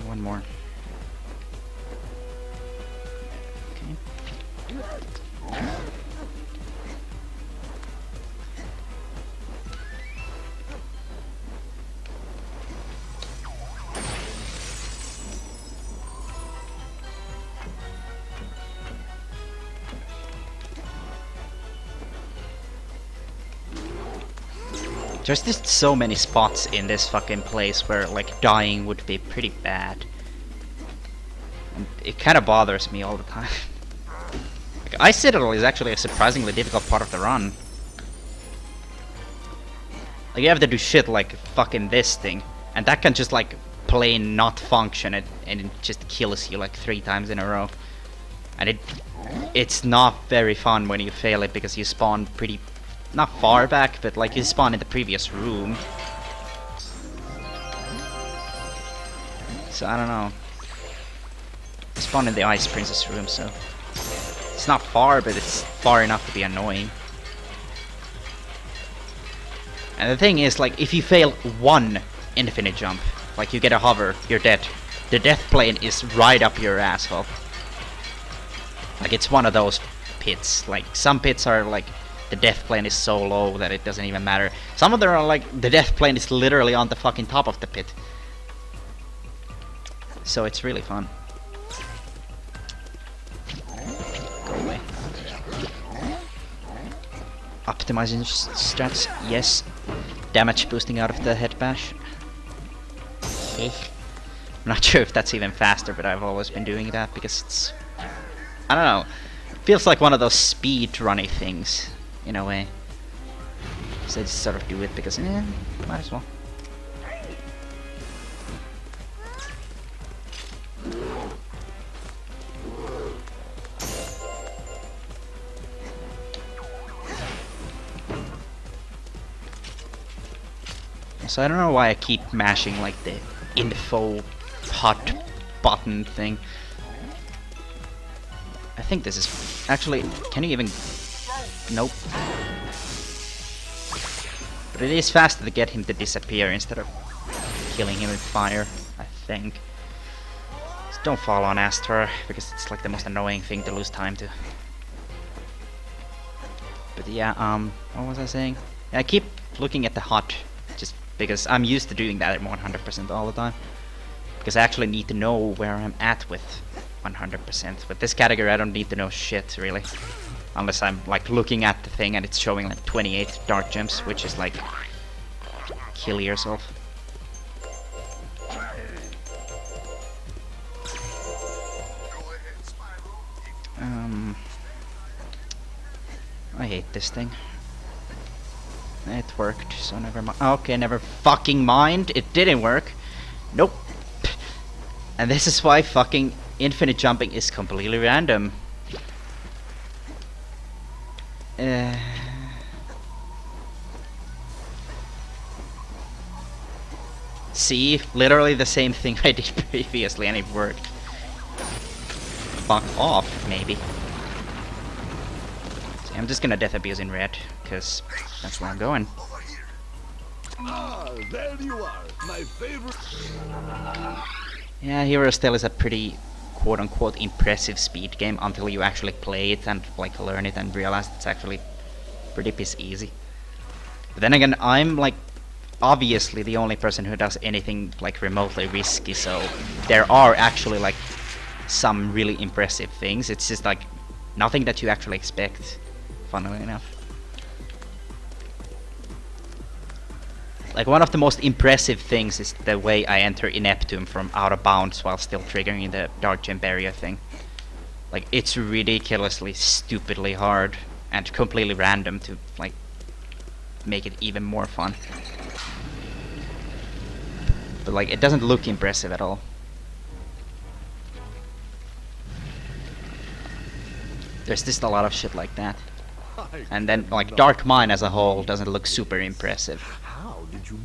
One more. Okay. There's just so many spots in this fucking place where like dying would be pretty bad. And it kind of bothers me all the time. Like, Ice Citadel is actually a surprisingly difficult part of the run. Like, you have to do shit like fucking this thing, and that can just like plain not function, and it just kills you like 3 times in a row. And it's not very fun when you fail it because you spawn pretty... not far back, but like you spawn in the previous room. So I don't know. I spawn in the Ice Princess room, so it's not far, but it's far enough to be annoying. And the thing is, like, if you fail one infinite jump, like you get a hover, you're dead. The death plane is right up your asshole. Like, it's one of those pits. Like, some pits are like the death plane is so low that it doesn't even matter. Some of them are like the death plane is literally on the fucking top of the pit. So it's really fun. Go away. optimizing strats. Yes. Damage boosting out of the head bash. I'm not sure if that's even faster, but I've always been doing that because it's... I don't know. Feels like one of those speedrunny things, in a way. So I just sort of do it because, might as well. So I don't know why I keep mashing like the info hot button thing. I think this is actually, can you even, nope. But it is faster to get him to disappear instead of killing him with fire, I think. Just don't fall on Astor, because it's like the most annoying thing to lose time to. But yeah, what was I saying? Yeah, I keep looking at the hot, just because I'm used to doing that at 100% all the time. Because I actually need to know where I'm at with 100%. With this category I don't need to know shit, really. Unless I'm like looking at the thing and it's showing like 28 dark gems, which is like... kill yourself. I hate this thing. It worked, so never mind. Okay, never fucking mind. It didn't work. Nope. And this is why fucking infinite jumping is completely random. See, literally the same thing I did previously and it worked. Fuck off, maybe. See, I'm just gonna death abuse in red, because that's where I'm going. Ah, there you are, my favorite. Yeah, Hero Style is a pretty quote-unquote impressive speed game until you actually play it and like learn it and realize it's actually pretty piss easy. But then again, I'm like obviously the only person who does anything like remotely risky, so there are actually like some really impressive things. It's just like nothing that you actually expect, funnily enough. Like one of the most impressive things is the way I enter Ineptune from out of bounds while still triggering the Dark Gem barrier thing. Like it's ridiculously stupidly hard and completely random to like make it even more fun. But like it doesn't look impressive at all. There's just a lot of shit like that. And then like Dark Mine as a whole doesn't look super impressive.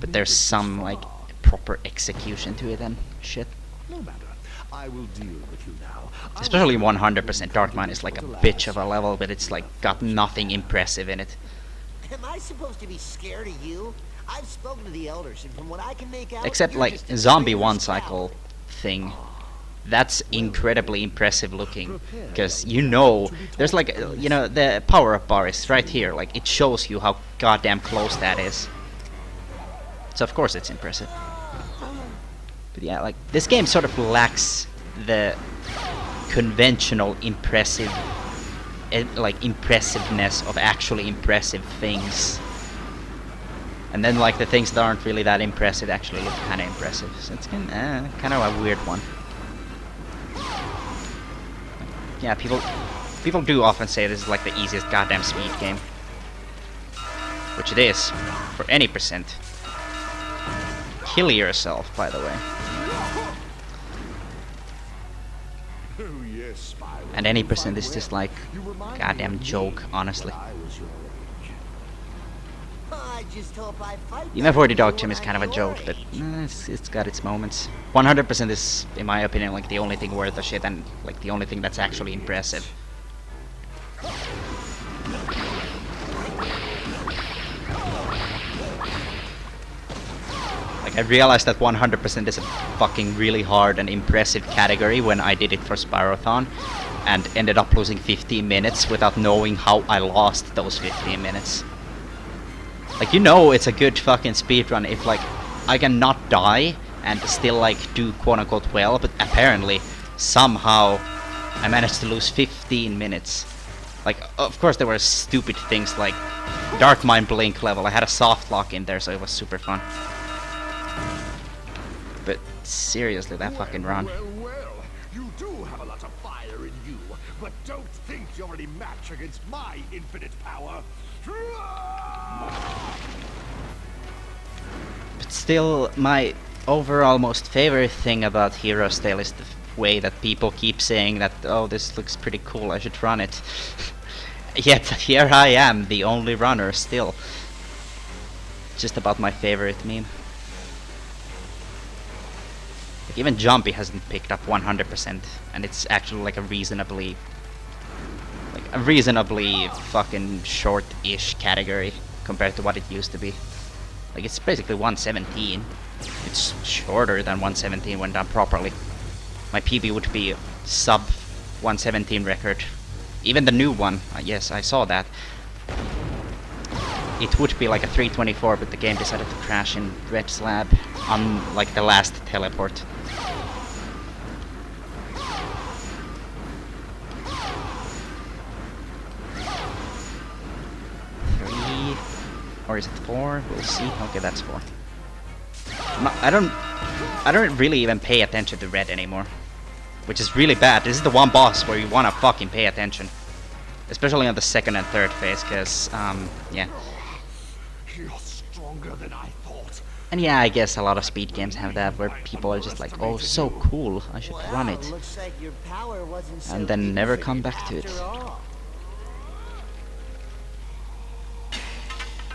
But there's some like proper execution to it and shit. No matter. I will deal with you now. Especially 100% Dark Mine is like a bitch of a level, but it's like got nothing impressive in it. Am I supposed to be scared of you? I've spoken to the elders, and from what I can make out, Except you're like just a zombie traitor's one pal. cycle thing. That's incredibly impressive looking, because you know there's like you know the power up bar is right here, like it shows you how goddamn close that is. So of course it's impressive. But yeah, like this game sort of lacks the conventional impressive like impressiveness of actually impressive things. And then like the things that aren't really that impressive actually look kind of impressive. So it's kind of a weird one. Yeah, people do often say this is like the easiest goddamn speed game. Which it is, for any percent. Kill yourself, by the way. Oh, yes, Spyro. And any percent is just like goddamn joke, honestly. I just hope I fight Even 40 better Dog Gym is when kind of a I'm joke, your but age. it's got its moments. 100% is, in my opinion, like the only thing worth a shit and like the only thing that's actually impressive. Like I realized that 100% is a fucking really hard and impressive category when I did it for Spyrothon and ended up losing 15 minutes without knowing how I lost those 15 minutes. Like, you know it's a good fucking speedrun if, like, I can not die and still, like, do quote-unquote well, but apparently, somehow, I managed to lose 15 minutes. Like, of course there were stupid things like Dark Mind Blink level. I had a soft lock in there, so it was super fun. But seriously, that fucking run. Well, you do have a lot of fire in you, but don't think you're any match against my infinite power. But still, my overall most favorite thing about Hero's Tale is the way that people keep saying that, oh, this looks pretty cool, I should run it. Yet here I am, the only runner still. Just about my favorite meme. Like, even Jumpy hasn't picked up 100%, and it's actually like a reasonably fucking short-ish category compared to what it used to be. Like, it's basically 117. It's shorter than 117 when done properly. My PB would be sub 117 record. Even the new one, yes, I saw that. It would be like a 324, but the game decided to crash in Red Slab on like the last teleport. Three, or is it 4? We'll see. Okay, that's 4. I don't really even pay attention to red anymore, which is really bad. This is the one boss where you wanna fucking pay attention, especially on the second and third phase, cause yeah. You're stronger than I thought. And yeah, I guess a lot of speed games have that, where people are just like, oh, so cool, I should run it, Looks like your power wasn't so and then never infinite come back to it. after all.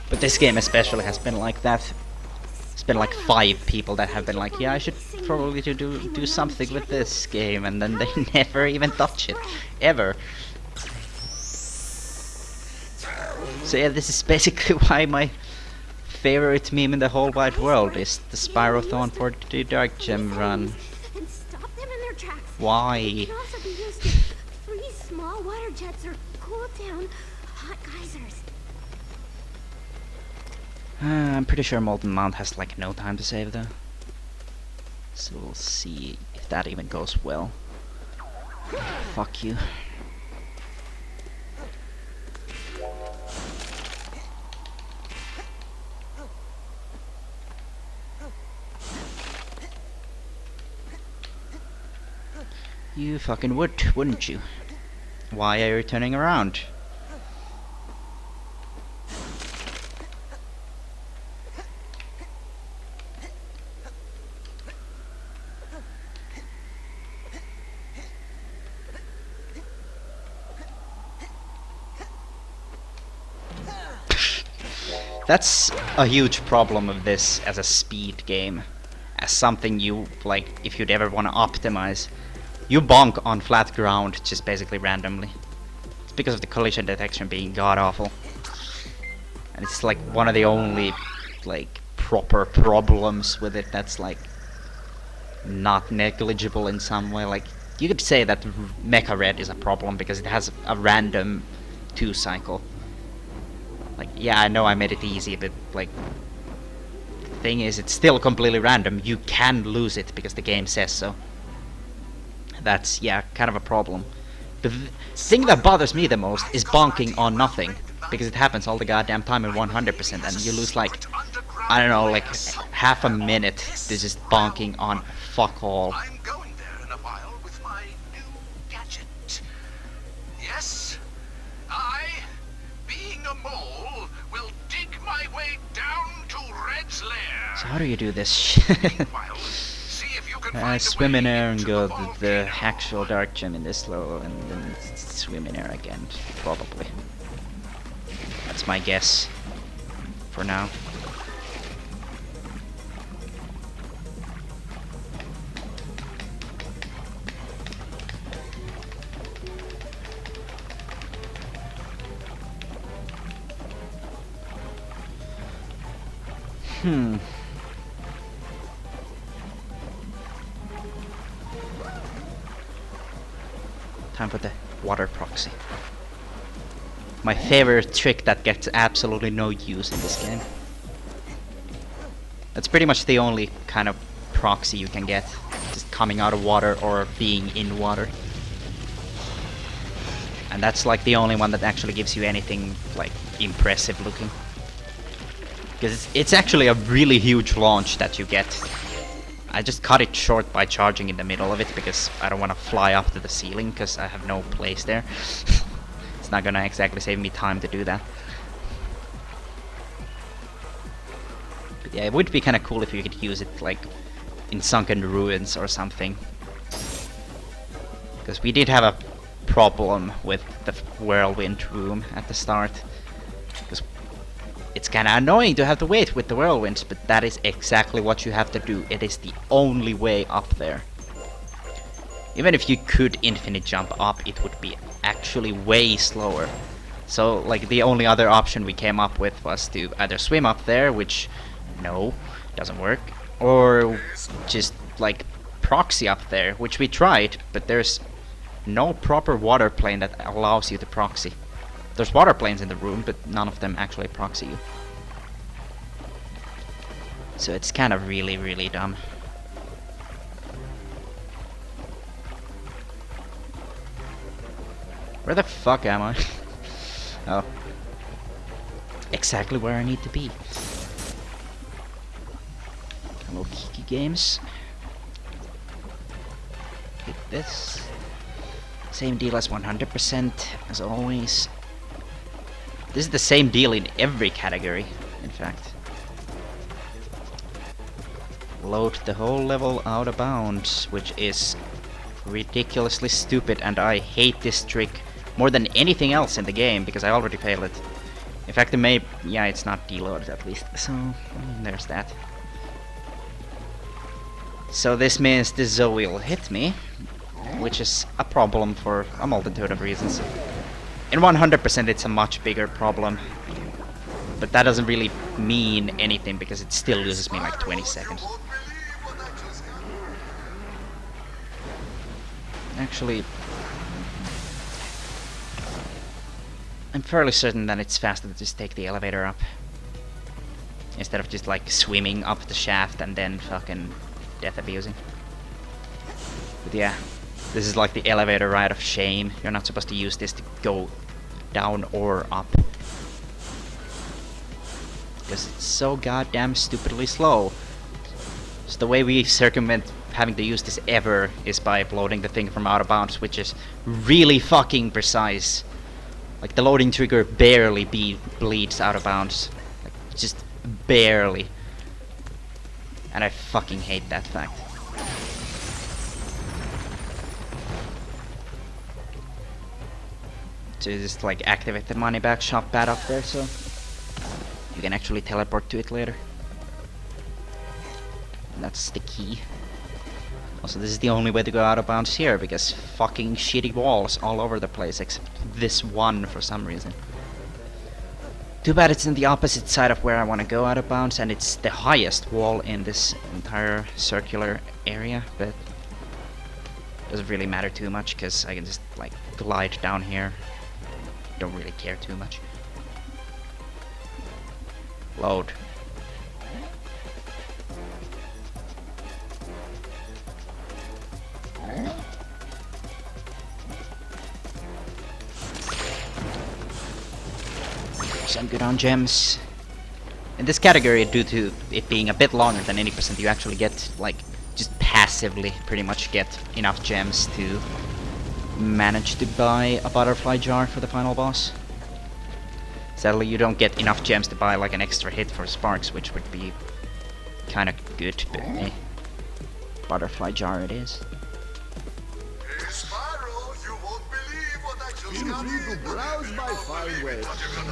But this game especially has been like that. It's been like 5 people that have been like, yeah, I should probably do something with this game, and then they never even touch it, ever. So yeah, this is basically why my favorite meme in the whole wide world is the Spyro-thon for the Dark Gem run. And stop them in their tracks. Why? It can also be used to freeze small water jets or cool down hot geysers. I'm pretty sure Molten Mount has like no time to save though. So we'll see if that even goes well. Fuck you. You fucking would, wouldn't you? Why are you turning around? That's a huge problem of this as a speed game. As something you, like, if you'd ever want to optimize, you bonk on flat ground just basically randomly. It's because of the collision detection being god-awful. And it's like one of the only, like, proper problems with it that's, like, not negligible in some way. Like, you could say that Mecha Red is a problem because it has a random 2 cycle. Like, yeah, I know I made it easy, but, like, the thing is, it's still completely random. You can lose it because the game says so. That's, yeah, kind of a problem. The thing that bothers me the most is bonking on nothing, because it happens all the goddamn time in 100%, and you lose, like, I don't know, like, half a minute to just bonking on fuck all. I'm going there in a while with my new gadget. Yes, I, being a mole, will dig my way down to Red's lair. So how do you do this shit? Meanwhile, see if you can find a Swim in way air and to go the to the volcano. actual dark gem in this level, and then swim in air again, probably. That's my guess for now. Time for the water proxy. My favorite trick that gets absolutely no use in this game. That's pretty much the only kind of proxy you can get. Just coming out of water or being in water. And And that's like the only one that actually gives you anything like impressive looking. Because it's actually a really huge launch that you get. I just cut it short by charging in the middle of it because I don't want to fly up to the ceiling because I have no place there. It's not gonna exactly save me time to do that. But yeah, it would be kind of cool if you could use it like in sunken ruins or something. Because we did have a problem with the whirlwind room at the start. Because it's kind of annoying to have to wait with the whirlwinds, but that is exactly what you have to do. It is the only way up there. Even if you could infinite jump up, it would be actually way slower. So, like, the only other option we came up with was to either swim up there, which, no, doesn't work, or just, like, proxy up there, which we tried, but there's no proper water plane that allows you to proxy. There's water planes in the room, but none of them actually proxy you. So it's kind of really, really dumb. Where the fuck am I? Oh. Exactly where I need to be. Hello, Kiki Games. Hit this. Same deal as 100%, as always. This is the same deal in every category, in fact. Load the whole level out of bounds, which is ridiculously stupid, and I hate this trick more than anything else in the game, because I already failed it. In fact, yeah, it's not deloaded at least, so there's that. So this means the Zoe will hit me, which is a problem for a multitude of reasons. In 100% it's a much bigger problem, but that doesn't really mean anything because it still loses me like 20 seconds. Actually, I'm fairly certain that it's faster to just take the elevator up instead of just like swimming up the shaft and then fucking death abusing. But yeah, this is like the elevator ride of shame. You're not supposed to use this to go down or up. Because it's so goddamn stupidly slow. So the way we circumvent having to use this ever is by loading the thing from out of bounds, which is really fucking precise. Like the loading trigger barely bleeds out of bounds. Like, just barely. And I fucking hate that fact. To just like activate the money back shop pad up there, so you can actually teleport to it later. And that's the key. Also, this is the only way to go out of bounds here, because fucking shitty walls all over the place, except this one for some reason. Too bad it's in the opposite side of where I want to go out of bounds, and it's the highest wall in this entire circular area, but doesn't really matter too much, because I can just like glide down here. Don't really care too much. Load. So I'm good on gems. In this category, due to it being a bit longer than 80%, you actually get, like, just passively pretty much get enough gems to manage to buy a butterfly jar for the final boss. Sadly, you don't get enough gems to buy like an extra hit for sparks, which would be kind of good, but butterfly jar it is. Hey, Spyro, you won't believe what I just Feel free to browse my fine wares.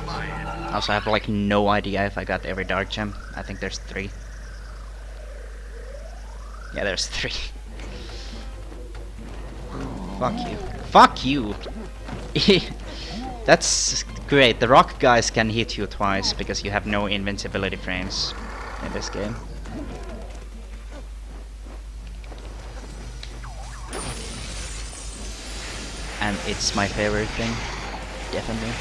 I also have like no idea if I got every dark gem. I think there's 3. Yeah, there's 3. Fuck you. Fuck you! That's great. The rock guys can hit you twice because you have no invincibility frames in this game. And it's my favorite thing. Definitely.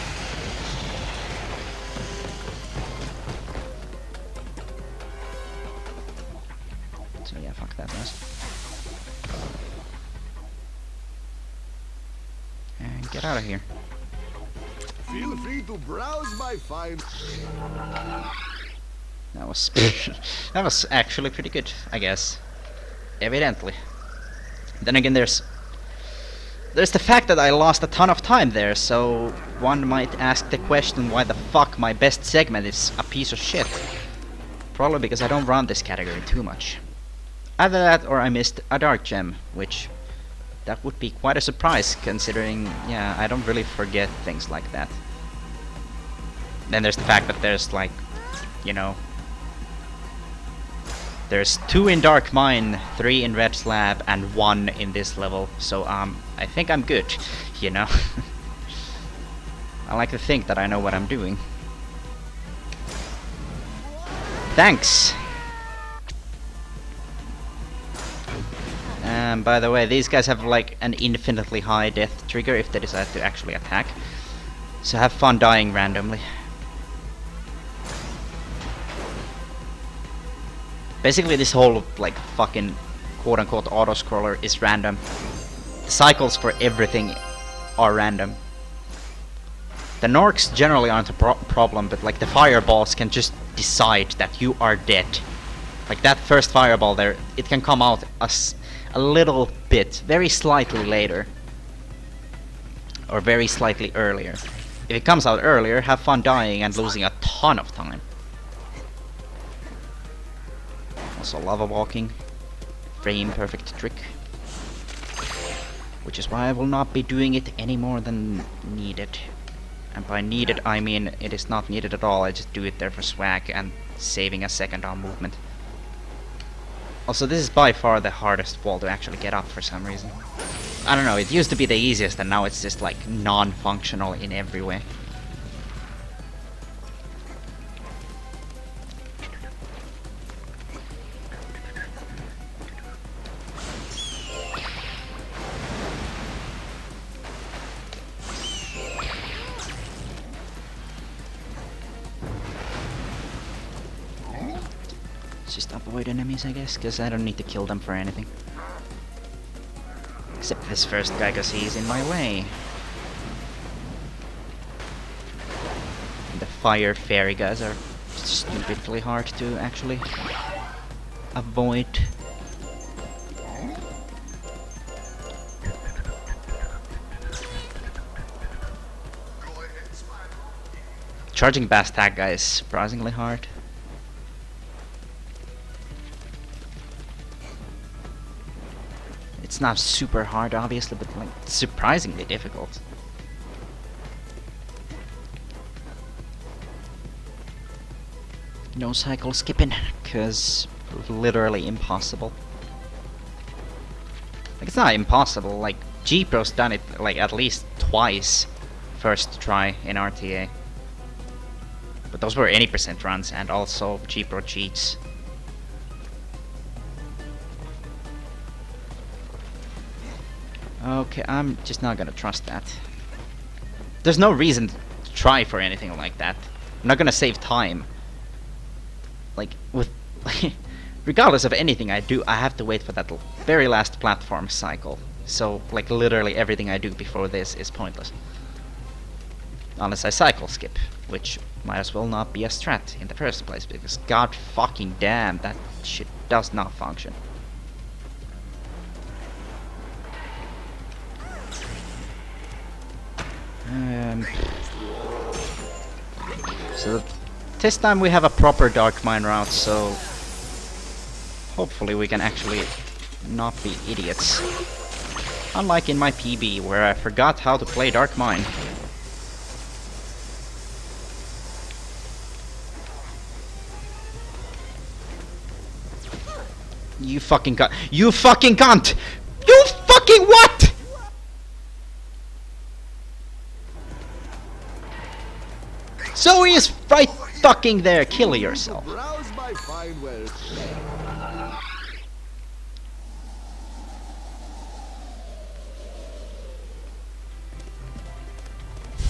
So yeah, fuck that noise. And get out of here. free to browse my fine... That was that was actually pretty good, I guess. Evidently. Then again, there's the fact that I lost a ton of time there, so one might ask the question why the fuck my best segment is a piece of shit. Probably because I don't run this category too much. Either that or I missed a dark gem, which that would be quite a surprise considering, yeah, I don't really forget things like that. Then there's the fact that there's like, you know, there's 2 in Dark Mine, 3 in Red Slab, and 1 in this level, so I think I'm good, you know. I like to think that I know what I'm doing. Thanks! And by the way, these guys have like an infinitely high death trigger if they decide to actually attack. So have fun dying randomly. Basically this whole like fucking quote-unquote auto-scroller is random. The cycles for everything are random. The Norks generally aren't a problem, but like the fireballs can just decide that you are dead. Like that first fireball there, it can come out a little bit, very slightly later. Or very slightly earlier. If it comes out earlier, have fun dying and losing a ton of time. Also lava walking, frame perfect trick, which is why I will not be doing it any more than needed. And by needed I mean it is not needed at all, I just do it there for swag and saving a second on movement. Also this is by far the hardest wall to actually get up for some reason. I don't know, it used to be the easiest and now it's just like non-functional in every way. Just avoid enemies, I guess, because I don't need to kill them for anything. Except this first guy, because he's in my way. And the fire fairy guys are stupidly hard to actually avoid. Charging Bass Tag guy is surprisingly hard. It's not super hard, obviously, but like surprisingly difficult. No cycle skipping, cause literally impossible. Like it's not impossible. Like G-Pro's done it like at least twice, first try in RTA. But those were 80% runs, and also G-Pro cheats. Okay, I'm just not gonna trust that. There's no reason to try for anything like that. I'm not gonna save time. Like, with... regardless of anything I do, I have to wait for that very last platform cycle. So, like, literally everything I do before this is pointless. Unless I cycle skip, which might as well not be a strat in the first place, because god fucking damn, that shit does not function. So this time we have a proper Dark Mine route, so hopefully we can actually not be idiots. Unlike in my PB, where I forgot how to play Dark Mine. You fucking cunt! You fucking cunt! You fucking what?! So he is right fucking there, kill yourself.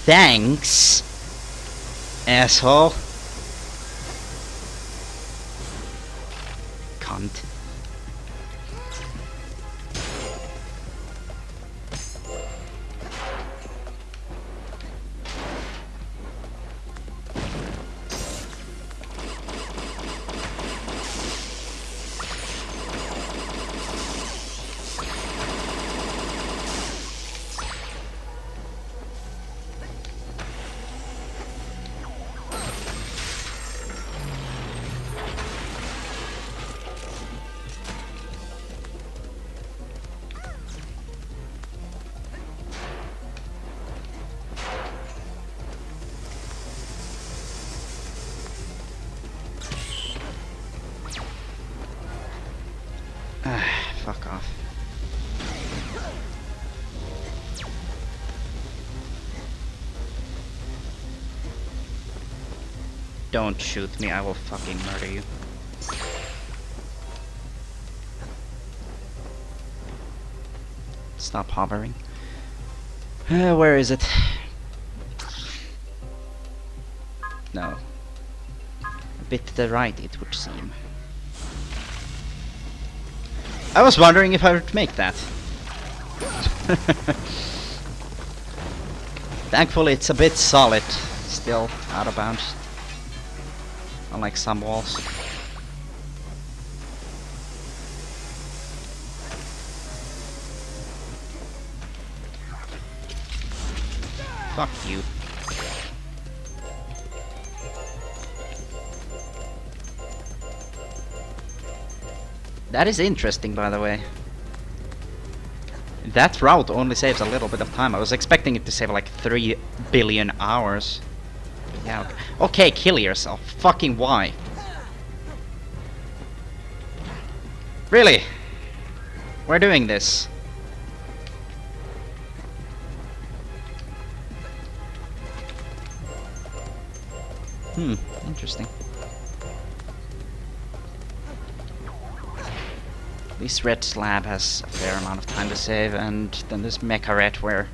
Thanks, asshole. Cunt. Don't shoot me, I will fucking murder you. Stop hovering. Where is it? No. A bit to the right, it would seem. I was wondering if I would make that. Thankfully it's a bit solid. Still out of bounds. Unlike some walls. Fuck you. That is interesting, by the way. That route only saves a little bit of time. I was expecting it to save like 3 billion hours. Yeah, okay, kill yourself. Fucking why? Really? We're doing this. Interesting. This red slab has a fair amount of time to save, and then this mecha red where...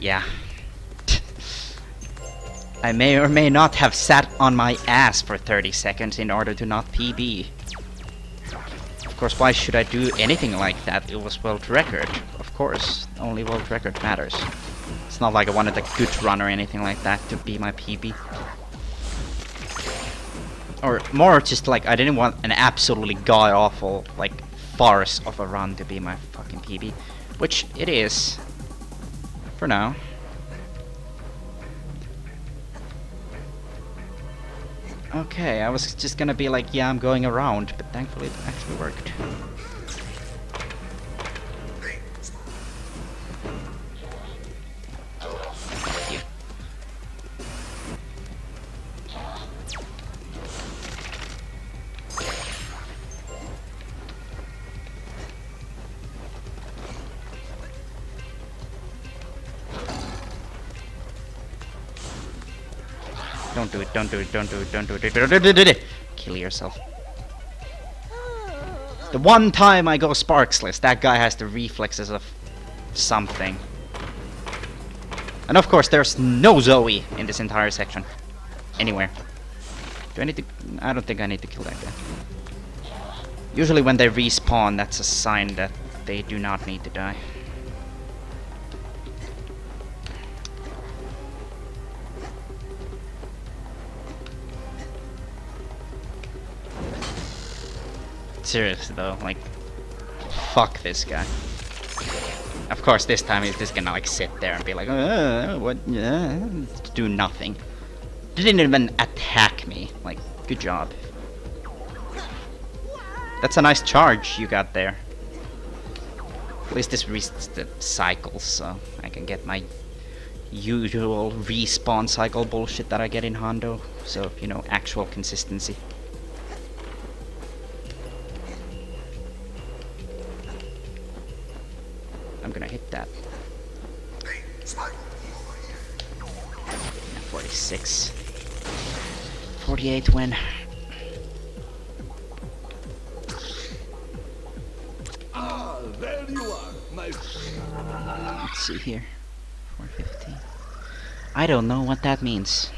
yeah. I may or may not have sat on my ass for 30 seconds in order to not PB. Of course, why should I do anything like that? It was world record. Of course, only world record matters. It's not like I wanted a good run or anything like that to be my PB. Or more just like I didn't want an absolutely god-awful, like, farce of a run to be my fucking PB. Which it is. For now. Okay, I was just gonna be like, yeah, I'm going around, but thankfully it actually worked. Fuck you. Don't do it, don't do it, don't do it, don't do it, don't do it. Kill yourself. The one time I go sparksless, that guy has the reflexes of something. And of course there's no Zoe in this entire section. Anywhere. Do I need to... I don't think I need to kill that guy. Usually when they respawn, that's a sign that they do not need to die. Seriously though, like, fuck this guy. Of course, this time he's just gonna like sit there and be like, what? Do nothing. Didn't even attack me. Like, good job. That's a nice charge you got there. At least this resets the cycles, so I can get my usual respawn cycle bullshit that I get in Hondo. So, you know, actual consistency. I'm gonna hit that. 46. 48 win. Ah, there you are, my... Let's see here. 450. I don't know what that means.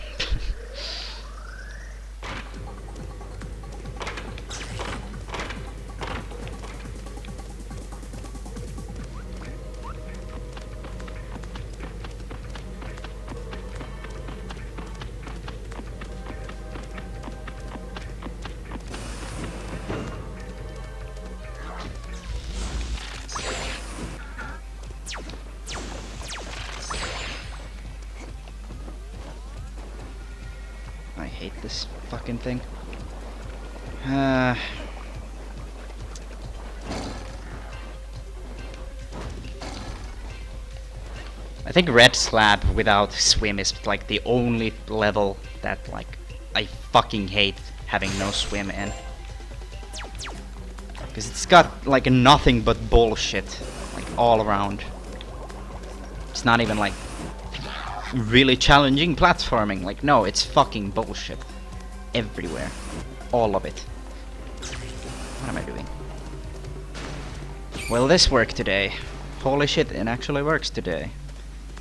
I hate this fucking thing. I think red slab without swim is like the only level that like I fucking hate having no swim in. Because it's got like nothing but bullshit like all around. It's not even like really challenging platforming. Like, no, it's fucking bullshit. everywhere. All of it. What am I doing? Will this work today? Holy shit, it actually works today.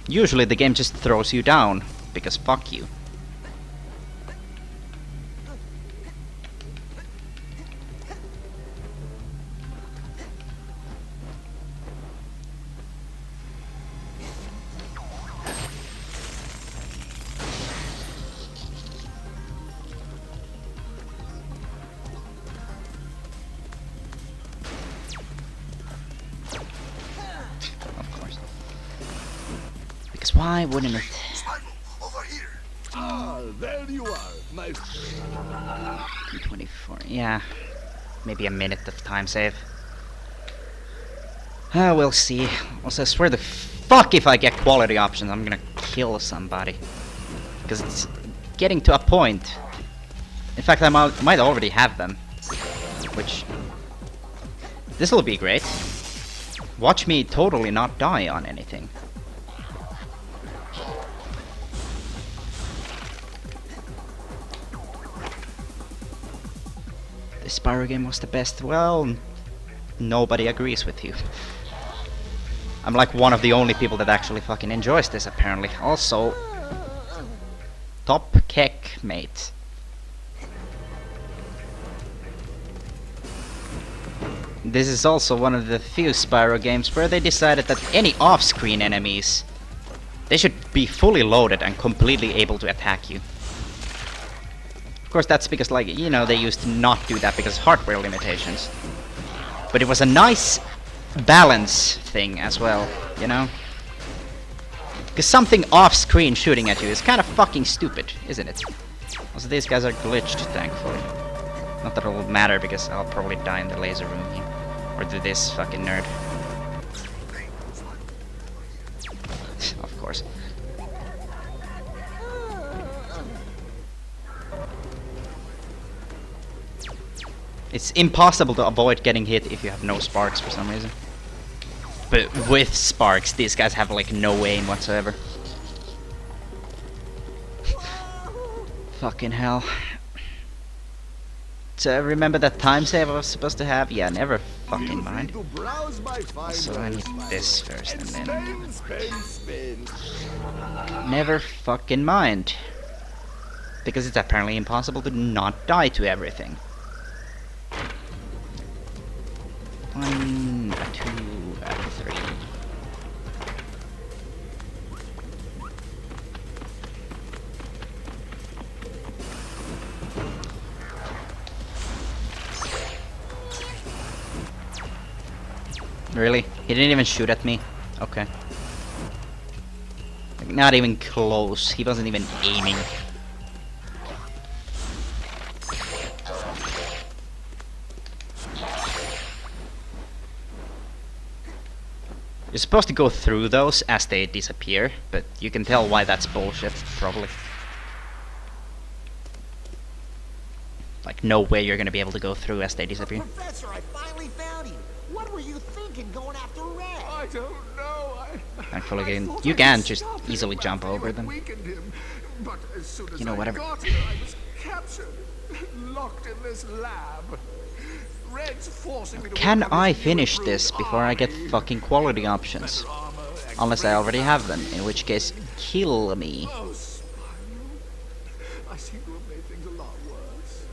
Usually the game just throws you down, because fuck you. Why wouldn't it? Spyro, over here. Ah, there you are, my 24, yeah. Maybe a minute of time save. We'll see. Also, I swear the fuck if I get quality options, I'm gonna kill somebody. Because it's getting to a point. In fact, I might already have them. Which... this'll be great. Watch me totally not die on anything. The Spyro game was the best. Well, nobody agrees with you. I'm like one of the only people that actually fucking enjoys this, apparently. Also, top kek, mate. This is also one of the few Spyro games where they decided that any off-screen enemies, they should be fully loaded and completely able to attack you. Of course, that's because, like, you know, they used to not do that because of hardware limitations. But it was a nice balance thing as well, you know? Because something off-screen shooting at you is kind of fucking stupid, isn't it? Also, these guys are glitched, thankfully. Not that it will matter because I'll probably die in the laser room here. Or to this fucking nerd. Of course. It's impossible to avoid getting hit if you have no sparks for some reason. But with sparks, these guys have like no aim whatsoever. Fucking hell. So remember that time save I was supposed to have? Yeah, never fucking mind. So I need this first and then... never fucking mind. Because it's apparently impossible to not die to everything. 1, 2, 3. Really? He didn't even shoot at me? Okay. Like, not even close. He wasn't even aiming. You're supposed to go through those as they disappear, but you can tell why that's bullshit, probably. Like, no way you're gonna be able to go through as they disappear. Professor, I finally found you. What were you thinking going after Red? I don't know. Thankfully, thought you I can could just stop him, easily but jump they over had them. weakened him. But as soon as You know, I whatever. got here, I was captured, locked in this lab. Red's forcing me to Can work on I his new finish improved this before I get army. fucking quality options? Better armor, Unless I extra already have them, in which case, kill me. Oh, Spyro. I seem to have made things a lot worse.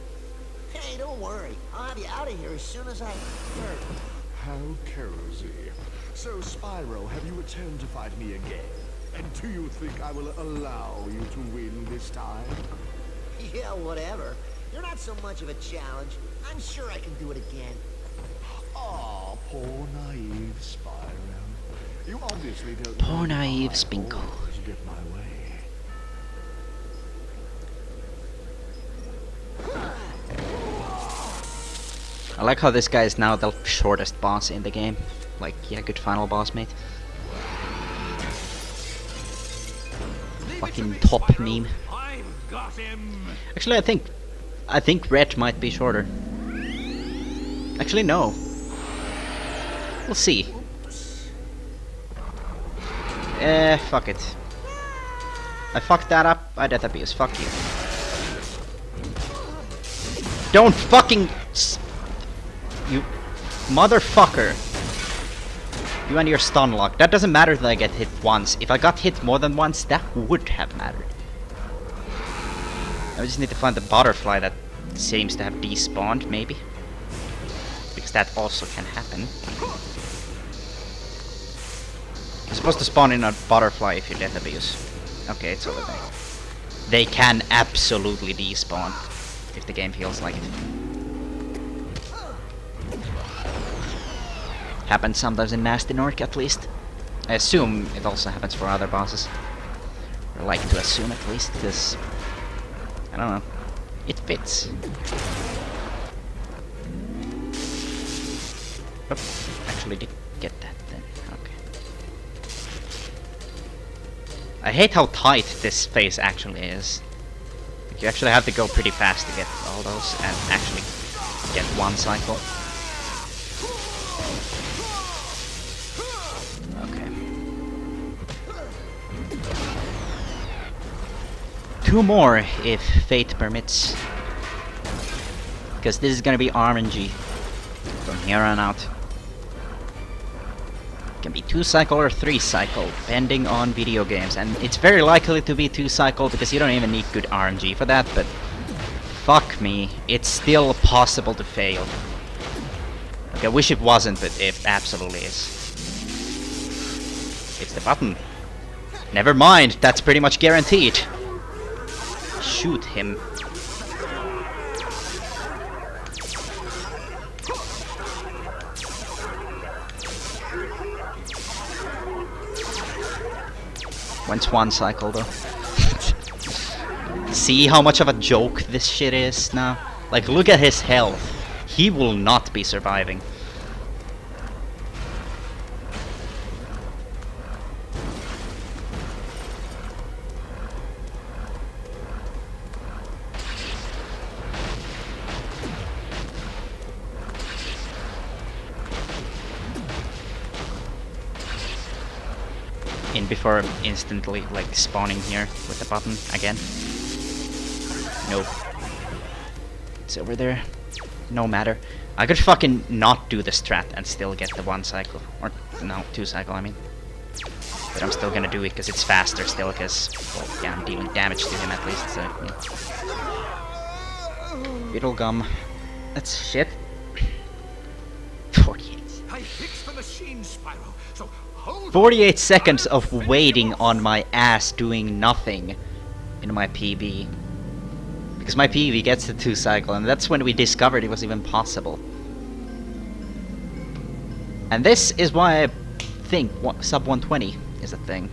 Hey, don't worry. I'll have you out of here as soon as I... How cozy. So, Spyro, have you returned to fight me again? And do you think I will allow you to win this time? Yeah, whatever. You're not so much of a challenge. I'm sure I can do it again. Ah, poor naive Spyro. You obviously don't Poor know naive I Spinko. always get my way. I like how this guy is now the shortest boss in the game. Like, yeah, good final boss, mate. Fucking top meme. I've got him. Actually, I think Red might be shorter. Actually, no. We'll see. Fuck it. I fucked that up. I death abuse. Fuck you. Don't fucking... You motherfucker. You and your stun lock. That doesn't matter that I get hit once. If I got hit more than once, that would have mattered. I just need to find the butterfly that seems to have despawned, maybe. Because that also can happen. You're supposed to spawn in a butterfly if you death abuse. Okay, it's over there. They can absolutely despawn if the game feels like it. Happens sometimes in Nasty Nork, at least. I assume it also happens for other bosses. Or like to assume at least, because I don't know. It fits. Oh, actually did get that then. Okay. I hate how tight this phase actually is. Like, you actually have to go pretty fast to get all those and actually get one cycle. Okay. 2 more if fate permits. Because this is gonna be RNG from here on out. Can be 2 cycle or 3 cycle, depending on video games, and it's very likely to be 2 cycle because you don't even need good RNG for that, but fuck me, it's still possible to fail. Okay, I wish it wasn't, but it absolutely is. It's the button. Never mind, that's pretty much guaranteed. Shoot him. When's 1 cycle though? See how much of a joke this shit is now? Like, look at his health. He will not be surviving. In before instantly like spawning here with the button again. Nope. It's over there. No matter. I could fucking not do the strat and still get the 1 cycle. Or no, 2 cycle I mean. But I'm still gonna do it because it's faster still, because, well, yeah, I'm dealing damage to him at least, so yeah. Fiddle gum. That's shit. 48. I fixed the machine, Spyro. So hold 48 seconds of waiting on my ass doing nothing in my PB. Because my PB gets the 2 cycle, and that's when we discovered it was even possible. And this is why I think sub 120 is a thing.